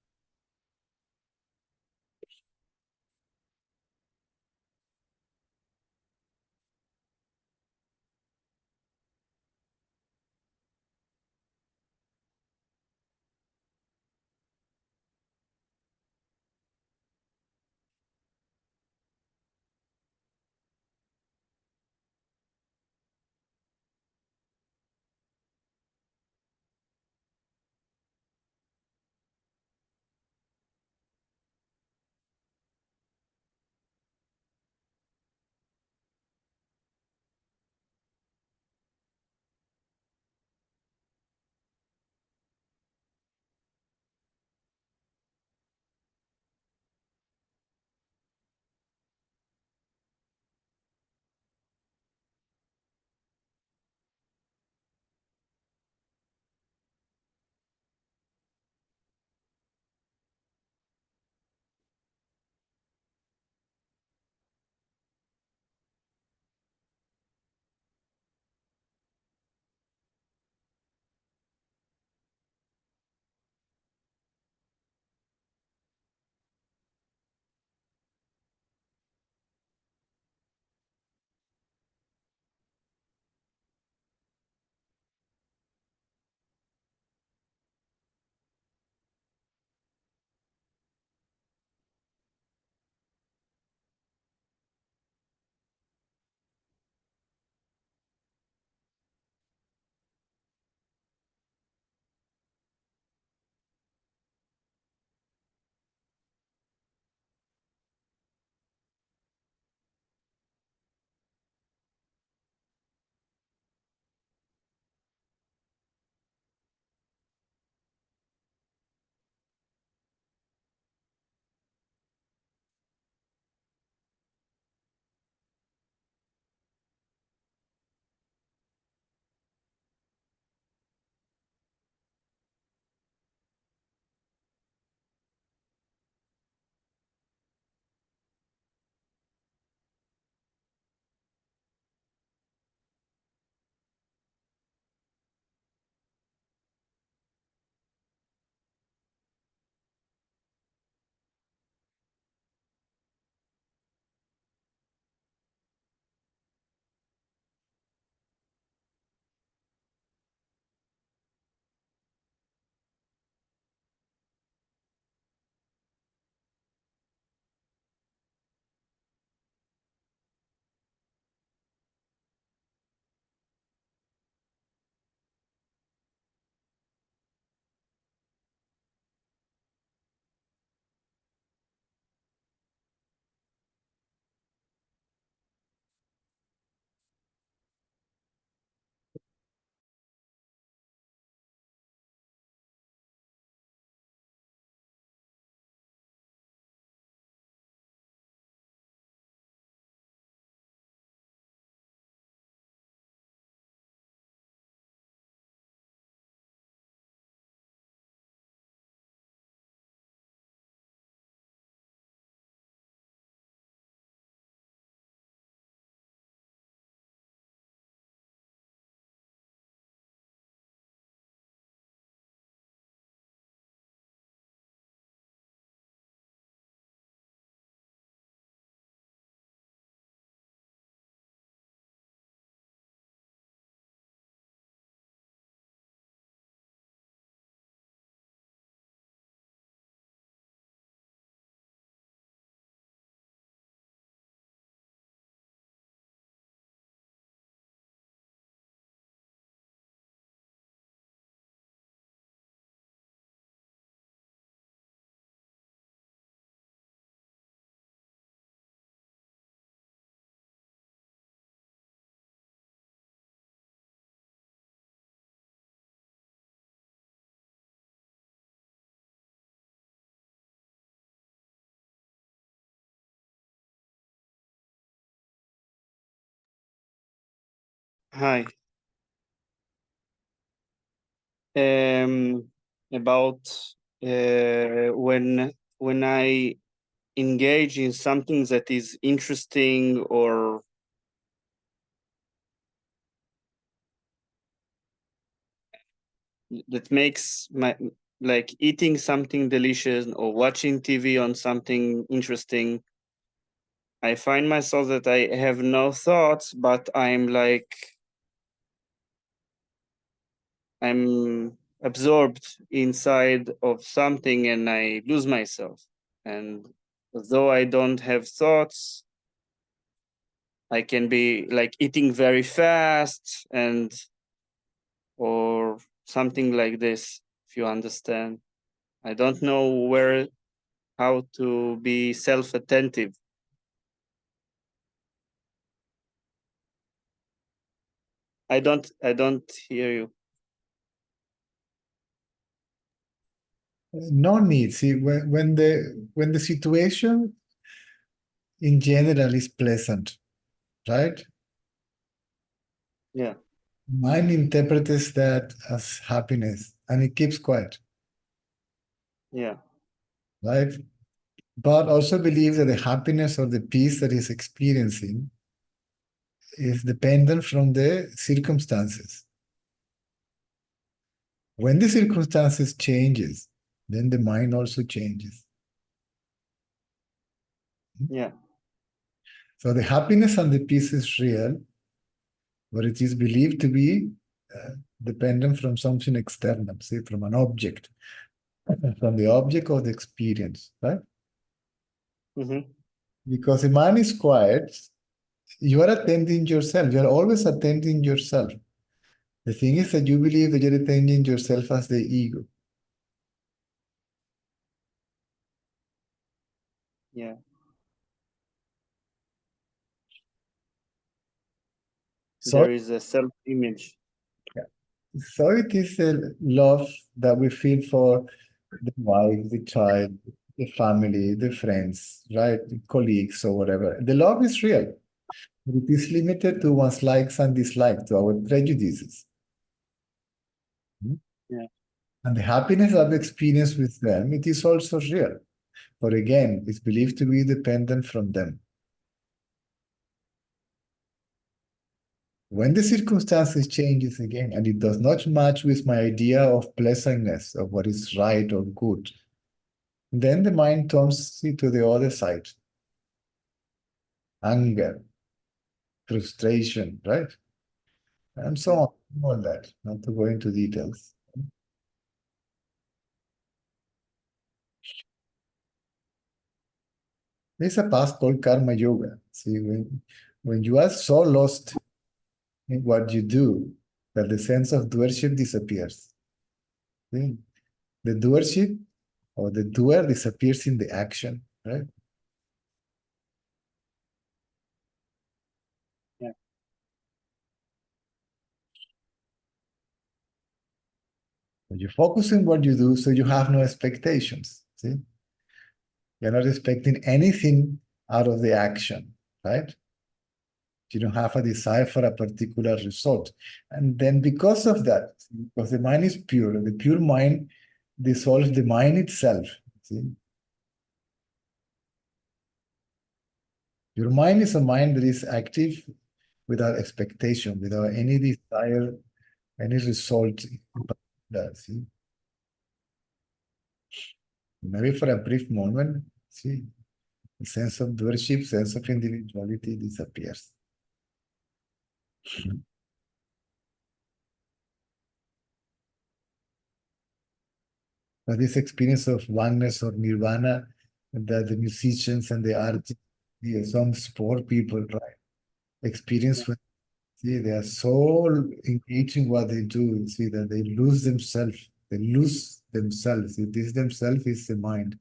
[SPEAKER 6] Hi. About when I engage in something that is interesting or that makes my, like eating something delicious or watching TV on something interesting, I find myself that I have no thoughts, but I'm absorbed inside of something and I lose myself. And though I don't have thoughts, I can be like eating very fast or something like this, if you understand. I don't know how to be self-attentive. I don't hear you.
[SPEAKER 2] No need. See, when the situation in general is pleasant, right?
[SPEAKER 6] Yeah.
[SPEAKER 2] Mind interprets that as happiness and it keeps quiet,
[SPEAKER 6] Yeah.
[SPEAKER 2] right? But also believes that the happiness or the peace that he's experiencing is dependent from the circumstances. When the circumstances changes, then the mind also changes.
[SPEAKER 6] Yeah.
[SPEAKER 2] So the happiness and the peace is real, but it is believed to be dependent from something external, say from an object, from the object of the experience, right?
[SPEAKER 6] Mm-hmm.
[SPEAKER 2] Because the mind is quiet, you are attending yourself. You are always attending yourself. The thing is that you believe that you're attending yourself as the ego.
[SPEAKER 6] Yeah.
[SPEAKER 2] So,
[SPEAKER 6] There is a self-image.
[SPEAKER 2] so it is a love that we feel for the wife, the child, the family, the friends, right? The colleagues or whatever. The love is real. It is limited to one's likes and dislikes, to our prejudices.
[SPEAKER 6] Yeah.
[SPEAKER 2] And the happiness I've experienced with them, it is also real. But again, it's believed to be dependent from them. When the circumstances changes again, and it does not match with my idea of pleasantness, of what is right or good, then the mind turns to the other side. Anger, frustration, right? And so on, all that, not to go into details. There's a path called karma yoga. See, when you are so lost in what you do that the sense of doership disappears. See? The doership or the doer disappears in the action, right?
[SPEAKER 6] Yeah.
[SPEAKER 2] You focus on what you do, so you have no expectations. See, you're not expecting anything out of the action, right? You don't have a desire for a particular result. And then because of that, because the mind is pure, the pure mind dissolves the mind itself. See? Your mind is a mind that is active without expectation, without any desire, any result in particular. See? Maybe for a brief moment, see, the sense of doership, sense of individuality disappears. But this experience of oneness or nirvana that the musicians and the artists, some sport people, right, experience when see, they are so engaged in what they do, see that they lose themselves. They lose themselves. This themselves is the mind.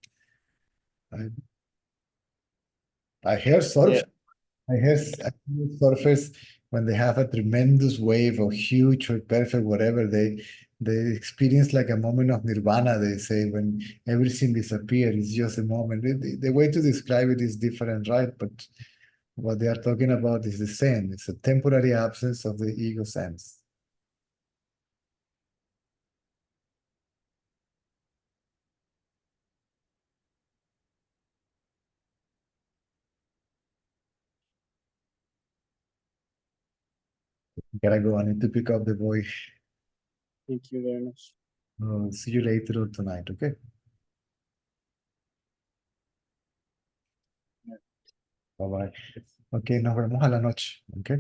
[SPEAKER 2] Right? I hear surf.
[SPEAKER 6] Yeah.
[SPEAKER 2] I hear surfers when they have a tremendous wave or huge or perfect whatever, they experience like a moment of nirvana. They say when everything disappears, it's just a moment. The way to describe it is different, right? But what they are talking about is the same. It's a temporary absence of the ego sense. Gotta go. I need to pick up the boy.
[SPEAKER 6] Thank you very much.
[SPEAKER 2] See you later tonight, okay? Bye bye. Ok, nos vemos a la noche, ok?